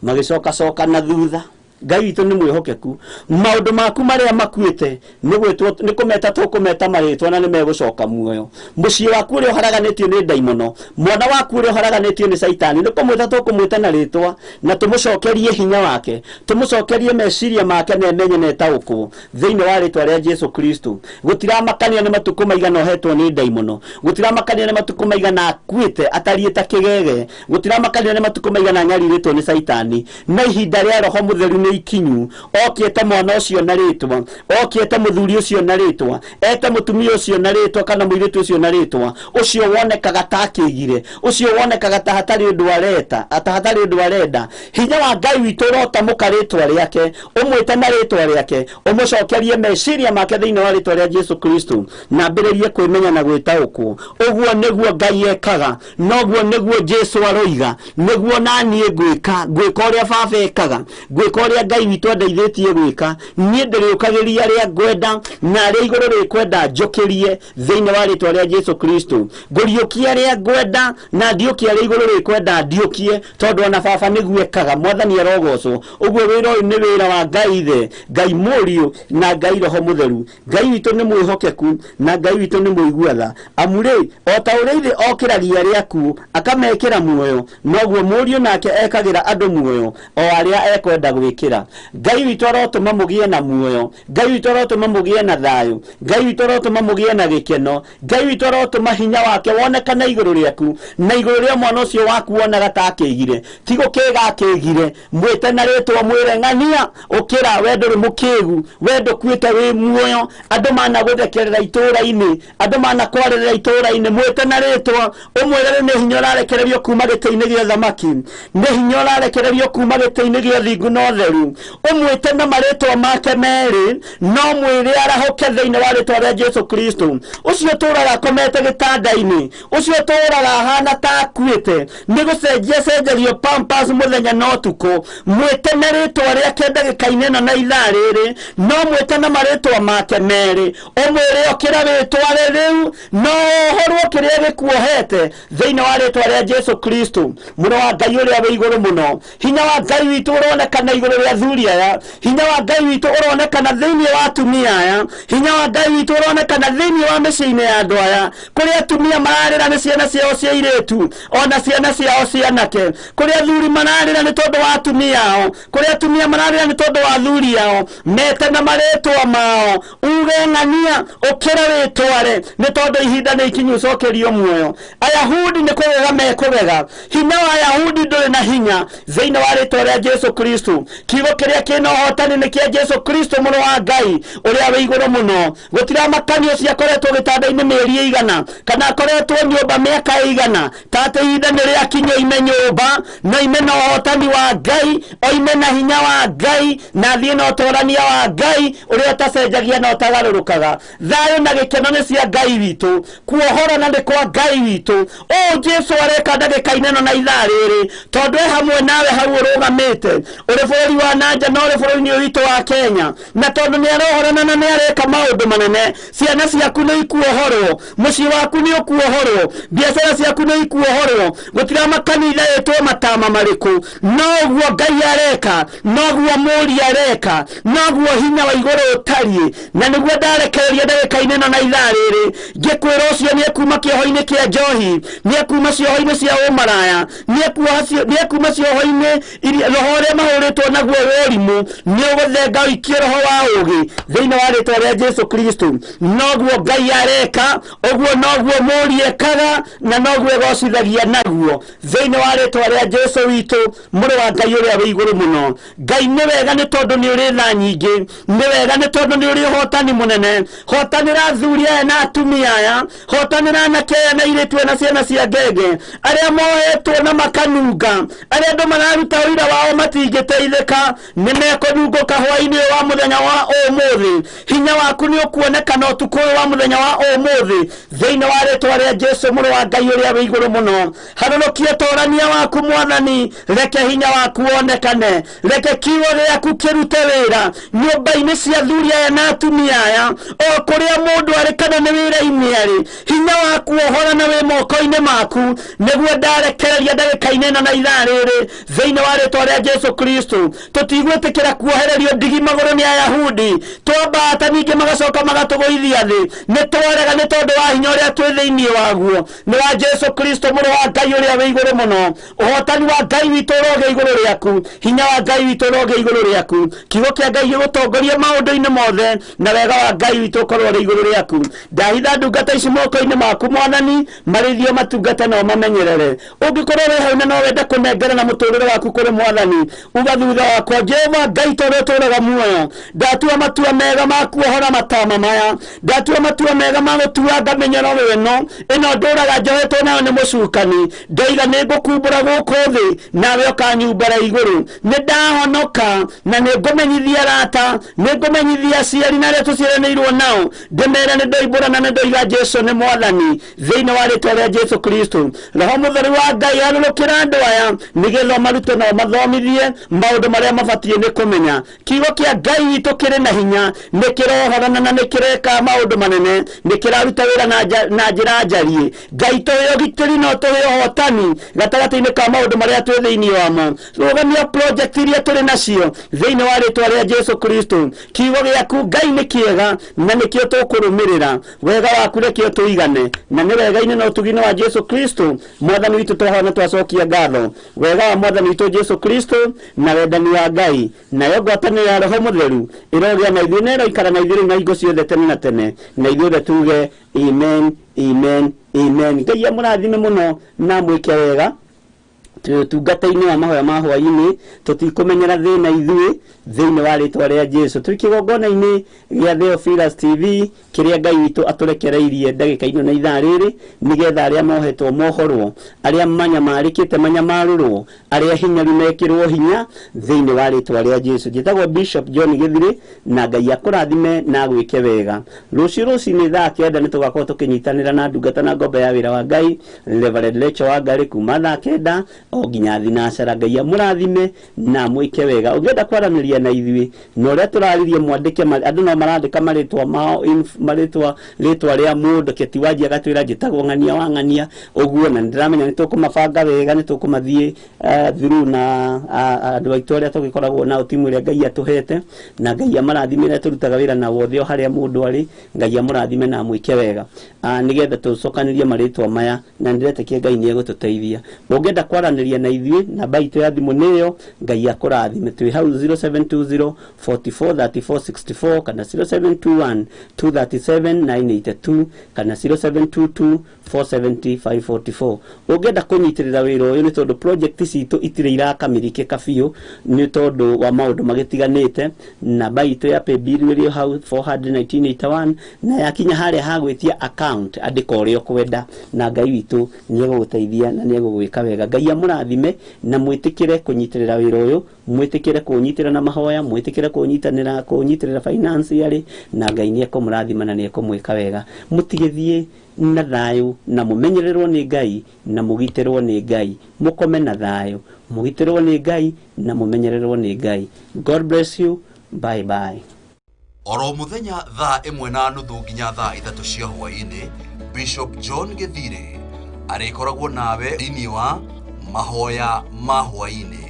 magĩcoka na thutha. Ngai witũ nĩ mwĩhokeku maũndũ maku marĩa makuĩte nĩ kũmeta tũkũmeta marĩtwa na nĩ megũcoka muoyo. Mũciĩ waku ũrĩa ũharaganĩtio nĩ ndaimono mwana waku ũrĩa ũharaganĩtio nĩ Saitani nĩ kũmwĩta tũkũmwĩta na rĩtwa na tũmũcokerie hinya wake tũmũcokerie meciria make na emenye na etaũkwo thĩinĩ wa rĩtwa rĩa Jesũ Kristo. Gũtiramakania nĩ matukũ maigana ohetwo nĩ ndaimono, gũtiramakania nĩ matukũ maigana akuĩte atariĩ ta kĩgege, gũtiramakania nĩ matukũ maigana nyarirĩtwo nĩ Saitani na ihinda rĩa Roho Mũtheru ikinyu okiete mwana ucio na ritwa okiete muthuri ucio na ritwa ete mutumia ucio na ritwa kana muiritu ucio na ritwa ucio wonekaga ta kĩgire ucio wonekaga ta hatari undu areta atahatari undu arenda hinya wa Ngai witũ rota mũkaritwa rĩake umwĩte na ritwa rĩake umucokerie meciria make thĩinĩ wa ritwa rĩa Jesũ Kristo na mbĩrĩrie kwĩmenya na gwĩtaũkwo. Ũguo nĩguo Ngai ekaga noguo nĩguo Jesũ aroiga nĩguo naniĩ gwĩka ũrĩa baba ekaga gwĩka ũrĩa Ngai witũ andeithĩtie gwĩka niĩ ndĩrĩũkagĩria arĩa ngwenda na arĩa igũrũ rĩkwenda njũkĩrie thĩinĩ wa rĩtwa rĩa Jesũ Kristo. Ngũriũkia arĩa ngwenda na ndiũkie arĩa igũrũ rĩkwenda ndiũkie tondũ ona baba nĩguo ekaga mwathani arogocwo. Ũguo wĩra ũyũ nĩ wĩra wa Ngai Ithe Ngai Mũriũ na Ngai Roho Mũtheru. Ngai witũ nĩ mwĩhokeku na Ngai witũ nĩ mũiguatha amu rĩ o ta ũrĩa Ithe okĩragia arĩa akuũ akamekĩra muoyo noguo Mũriũ nake ekagĩra andũ muoyo o arĩa ekwenda gwĩkĩra. Ngai witũ arotũma mũgĩe na muoyo, Ngai witũ arotũma mũgĩe na thayũ, Ngai witũ arotũma mũgĩe na gĩkeno, Ngai witũ arotũma hinya wake wonekane igũrũ rĩaku na igũrũ rĩa mwana ũcio waku wonaga ta kĩgire ti gũkĩga kĩgire mwĩte na rĩtwa mwĩre ng'ania ũkĩra we ndũrĩ mũkĩgu we ndũkuĩte wĩ muoyo andũ managũthekerera itũũra-inĩ andũ manakwarĩrĩra itũũra-inĩ mwĩte na rĩtwa ũmwĩre nĩ hinya ũrarekererio kuma gĩtĩ-inĩ gĩa thamaki nĩ hinya ũrarekererio kuma gĩtĩ-inĩ gĩa thingu na ũtheru umwĩte na marĩtwa make merĩ no mwĩre arahũke thĩinĩ wa rĩtwa rĩa Jesũ Kristo. Ũcio tũraga komete gĩtanda-inĩ ũcio tũraga hana ta akuĩte nĩ gũcenjerio pampas mũthenya na ũtukũ mwĩte na rĩtwa rĩake ndagĩka-inĩ na ithaa rĩrĩ no mwĩte na marĩtwa make merĩ ũmwĩre ũkĩra wĩtware rĩu no ũhorwo kĩrĩa gĩkuohete thĩinĩ wa rĩtwa rĩa Jesũ Kristo. Mũno wa Ngai ũrĩa wĩ igũrũ mũno hinya wa Ngai witũ ũronekana igũrũ rĩa athuri aya hinya wa Ngai witũ ũronekana thĩinĩ wa atumia aya hinya wa Ngai witũ ũronekana thĩinĩ wa mĩciĩ-inĩ ya andũ aya kũrĩa atumia mararĩra nĩ ciana ciao cia airĩtu ona ciana ciao cia anake kũrĩa athuri mararĩra nĩ tondũ wa atumia ao kũrĩa atumia mararĩra nĩ tondũ wa athuri ao mete na marĩtwa mao uge ng'ania ũkĩra wĩtware nĩ tondũ ihinda nĩ ikinyu ũcokerio muoyo. Ayahudi nĩ kũgega mekũgega hinya wa Ayahudi ndũrĩ na hinya thĩinĩ wa rĩtwa rĩa Jesũ Kristo. Kiugo kĩrĩa kĩna ũhotani nĩ kĩa Jesũ Kristo mũno wa Ngai ũrĩa wĩ igũrũ mũno. Gũtiramakanio ciakoretwo gĩtanda-inĩ mĩeri igana kana akoretwo nyũmba mĩaka igana tatĩ ihinda nĩ rĩakinya ime nyũmba na ime na ũhotani wa Ngai o ime na hinya wa Ngai na thiĩ na ũtũrania wa Ngai ũrĩa ũtacenjagia na ũtagarũrũkaga. Thayũ na gĩkeno nĩ cia Ngai witũ kuohorana nĩ kwa Ngai witũ. Jesũ areka ndagĩka-inĩ na ithaa rĩrĩ tondũ hamwe nawe hau ũrũgamĩte ũrĩ bũrũri wa nanja no ũrĩ bũrũri-inĩ witũ wa Kenya na tondũ nĩ arohorana na nĩ areka maũndũ manene ciana ciaku nĩ ikuohorwo mũciĩ waku nĩ ũkuohorwo biacara ciaku nĩ ikuohorwo gũtiramakanitha ĩtwo matama marĩkũ noguo Ngai areka noguo Mũriũ areka noguo hinya wa igũrũ ũtariĩ na nĩguo ndarekereria ndagĩka-inĩ na ithaa rĩrĩ ngĩkwĩra ũcio nĩ ekuma kĩoho-inĩ kĩa njohi nĩ ekuma cioho-inĩ cia ũmaraya nĩ ekuma cioho-inĩ roho ũrĩa mahũrĩtwo naguo naguo worimu ni uguthenga ikie roho wa ugi thiini wa ritwa ria Jesu Kristo noguo Ngai areka oguo noguo muri ekaga na noguo egocithagia naguo thiini wa ritwa ria Jesu witu muri wa Ngai uria wi iguru muno Ngai ni wega ni tondu ni uri tha nyingi ni wega ni tondu ni uri hotani munene hotanira athuri aya na atumia aya hotanira anake aya na iritu na ciana cia ngenge aria mohetwo na makanunga aria andu mararuta wira wao matingiteithika ni mekununguka hwai-ni wa muthenya wa umuthi hinya waku ni ukuonekana utuku wa muthenya wa umuthi thiini wa ritwa ria Jesu muri wa Ngai uria wi iguru muno harurukia torania waku mwathani reke hinya waku wonekane reke kiugo giaku kirute wira nyumba-ini cia athuri aya na atumia aya o kuria mundu ari kana ni wira-ini ari hinya waku ohorana wi moko-ini maku niguo ndarekereria ndagika-ini na ithaa riri thiini wa ritwa ria Jesu Kristo tutigwitikira kuohererio ndigi maguru ni Ayahudi twambata ningi magacoka magatuguithia thi ni twarega ni tondu wa hinya uria twi thiini waguo ni wa Jesu Kristo muri wa Ngai uria wi iguru muno uhotani wa Ngai witu roge iguru riaku hinya wa Ngai witu roge iguru riaku kiugo kia Ngai gigutongoria maundu-ini mothe na wega wa Ngai witu korwo ri iguru riaku ndahitha ndungata ici moko-ini maku mwathani marithio matungata no mamenyerere ungikorwo wi hau na no wenda kunengera na muturire waku kuri mwathani uga thutha wakwa Jehova Ngai tondu turaga muoyo ndatua matua mega ma kuohora matama maya ndatua matua mega ma gutua ngamenyero weno ino nduraga njohetwo nayo ni mucukani ndaiga ni ngukumbura guku thi nawe ukanyumbara iguru ni ndahonoka na ni ngumenyithia rata ni ngumenyithia aciari na aria tuciaranĩirwo nao ndimera ni ndoimbura na ni ndoiga Jesu ni mwathani thiini wa ritwa ria Jesu Kristo roho mutheru wa Ngai harurukira andu aya nigetha marute no mathomithie maundu maria mabatie ni kumenya kiugo kia Ngai witu kiri na hinya ni kirohorana na ni kireka maundu manene ni kiraruta wira na njira njarie Ngai tuyo gitiri no tuyo hotani gatagati-ini ka maundu maria twi thiini wamo rugamia project iria turi nacio thiini wa ritwa ria Jesu Kristo kiugo giaku Ngai ni kiega na nikio tukurumirira wega waku rekio tuigane na ni wega-ini no tugine wa Jesu Kristo mwathani witu twahona twacokia ngatho wega wa mwathani witu Jesu Kristo na wendani wa Ngai na yo ngwatanĩro ya roho mutheru irogia na ithuĩ na iroikara na ithuĩ na hingo ciothe tene na tene na ithuothe tuge amen amen amen Ngai amũrathime muno na mwĩke wega tungata-ini wa mahoya ma hwai-ni tutikumenyera thina ithuĩ thiini wa ritwa ria Jesu turi kigongona-ini gia Theophilus TV kiria Ngai witu aturekereirie ndagika-ini na ithaa riri nigetha aria mohetwo mohorwo aria manyamarikite manyamarurwo aria hinyaru mekirwo hinya thiini wa ritwa ria Jesu njitagwo Bishop John Githiri na Ngai akurathime na gwike wega ruci-ni thaa kenda nitugakorwo tukinyitanira na ndungata na ngombe ya wira wa Ngai Reverend Lecho wa Ngari kuma thaa kenda o nginya thinacera Ngai amũrathime na mwĩke wega ũngĩenda kwaranĩria na ithuĩ na ũrĩa tũraririe mwandĩke andũ no marandĩka marĩtwa mao rĩtwa rĩa mũndũ keti wanjia gatwĩra njĩtagwo ng'ania wa ng'ania ũguo na nĩndĩramenya nĩtũkũmabanga wega nĩtũkũmathiĩ through na andũ aitũ arĩa tũgĩkoragwo nao timu ĩrĩa Ngai atũhete na Ngai amũrathime tũrutaga wĩra na wothe harĩa mũndũ arĩ Ngai amũrathime na mwĩke wega nĩgetha tũcokanĩrie marĩtwa maya na nĩndĩretĩkia Ngai nĩegũtũteithia ũngĩenda kwaranĩria na ithuĩ namba itũ ya thimũ nĩyo Ngai akũrathime twĩ hau 0720 44 34 64 kana 0721 237 982 kana 0722 470 544 ũngĩenda kũnyitĩrĩra wĩra ũyũ nĩ tondũ project citũ itirĩ irakamĩrĩkĩka biũ nĩ tondũ wa maũndũ magĩtiganĩte namba itũ ya paybill ĩrĩ hau 41981 na yakinya harĩa hagwĩtia account andĩka ũrĩa ũkwenda na Ngai witũ nĩegũgũteithia na nĩegũgwĩka wega Ngai amũrathime na mwĩtĩkĩre kũnyitĩrĩra wĩra ũyũ mwĩtĩkĩre kũnyitĩrĩra na mahoya mwĩtĩkĩre kũnyitĩrĩra financially na Ngai nĩekũmũrathima na nĩekũmwĩka wega mũtigĩthiĩ na thayũ na mũmenyererwo nĩ Ngai na mũgitĩrwo nĩ Ngai mũkome na thayũ mũgitĩrwo nĩ Ngai na mũmenyererwo nĩ Ngai God bless you bye bye oro muthenya thaa 1:30 nginya thaa 3 cia hwai-ni Bishop John Githiri arikoragwo nawe thĩinĩ wa mahoya ma hwai-ni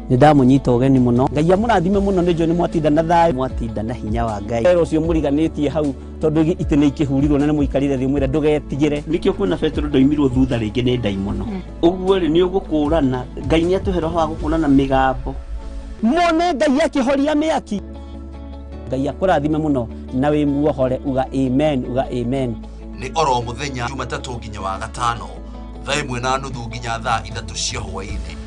ndamunyita ugeni muno ngai amurathime muno ni jo ni mwatinda na thayu mwatinda na hinya wa ngai ero cio muriganitie hau tondu ite ni ikihurirwo na ni muikarire thi mwira ndugetigire nikio kuna Petro ndoimirwo thutha ringi ni ndai muno uguo ri ni ugukurana ngai ni atuhe roho wa gukurana migambo mone ngai akihoria miaki ngai akurathime muno na wi muohore uga amen ni oro muthenya Jumatatu nginya wa gatano thaa 1:30 nginya thaa 3 cia hwaini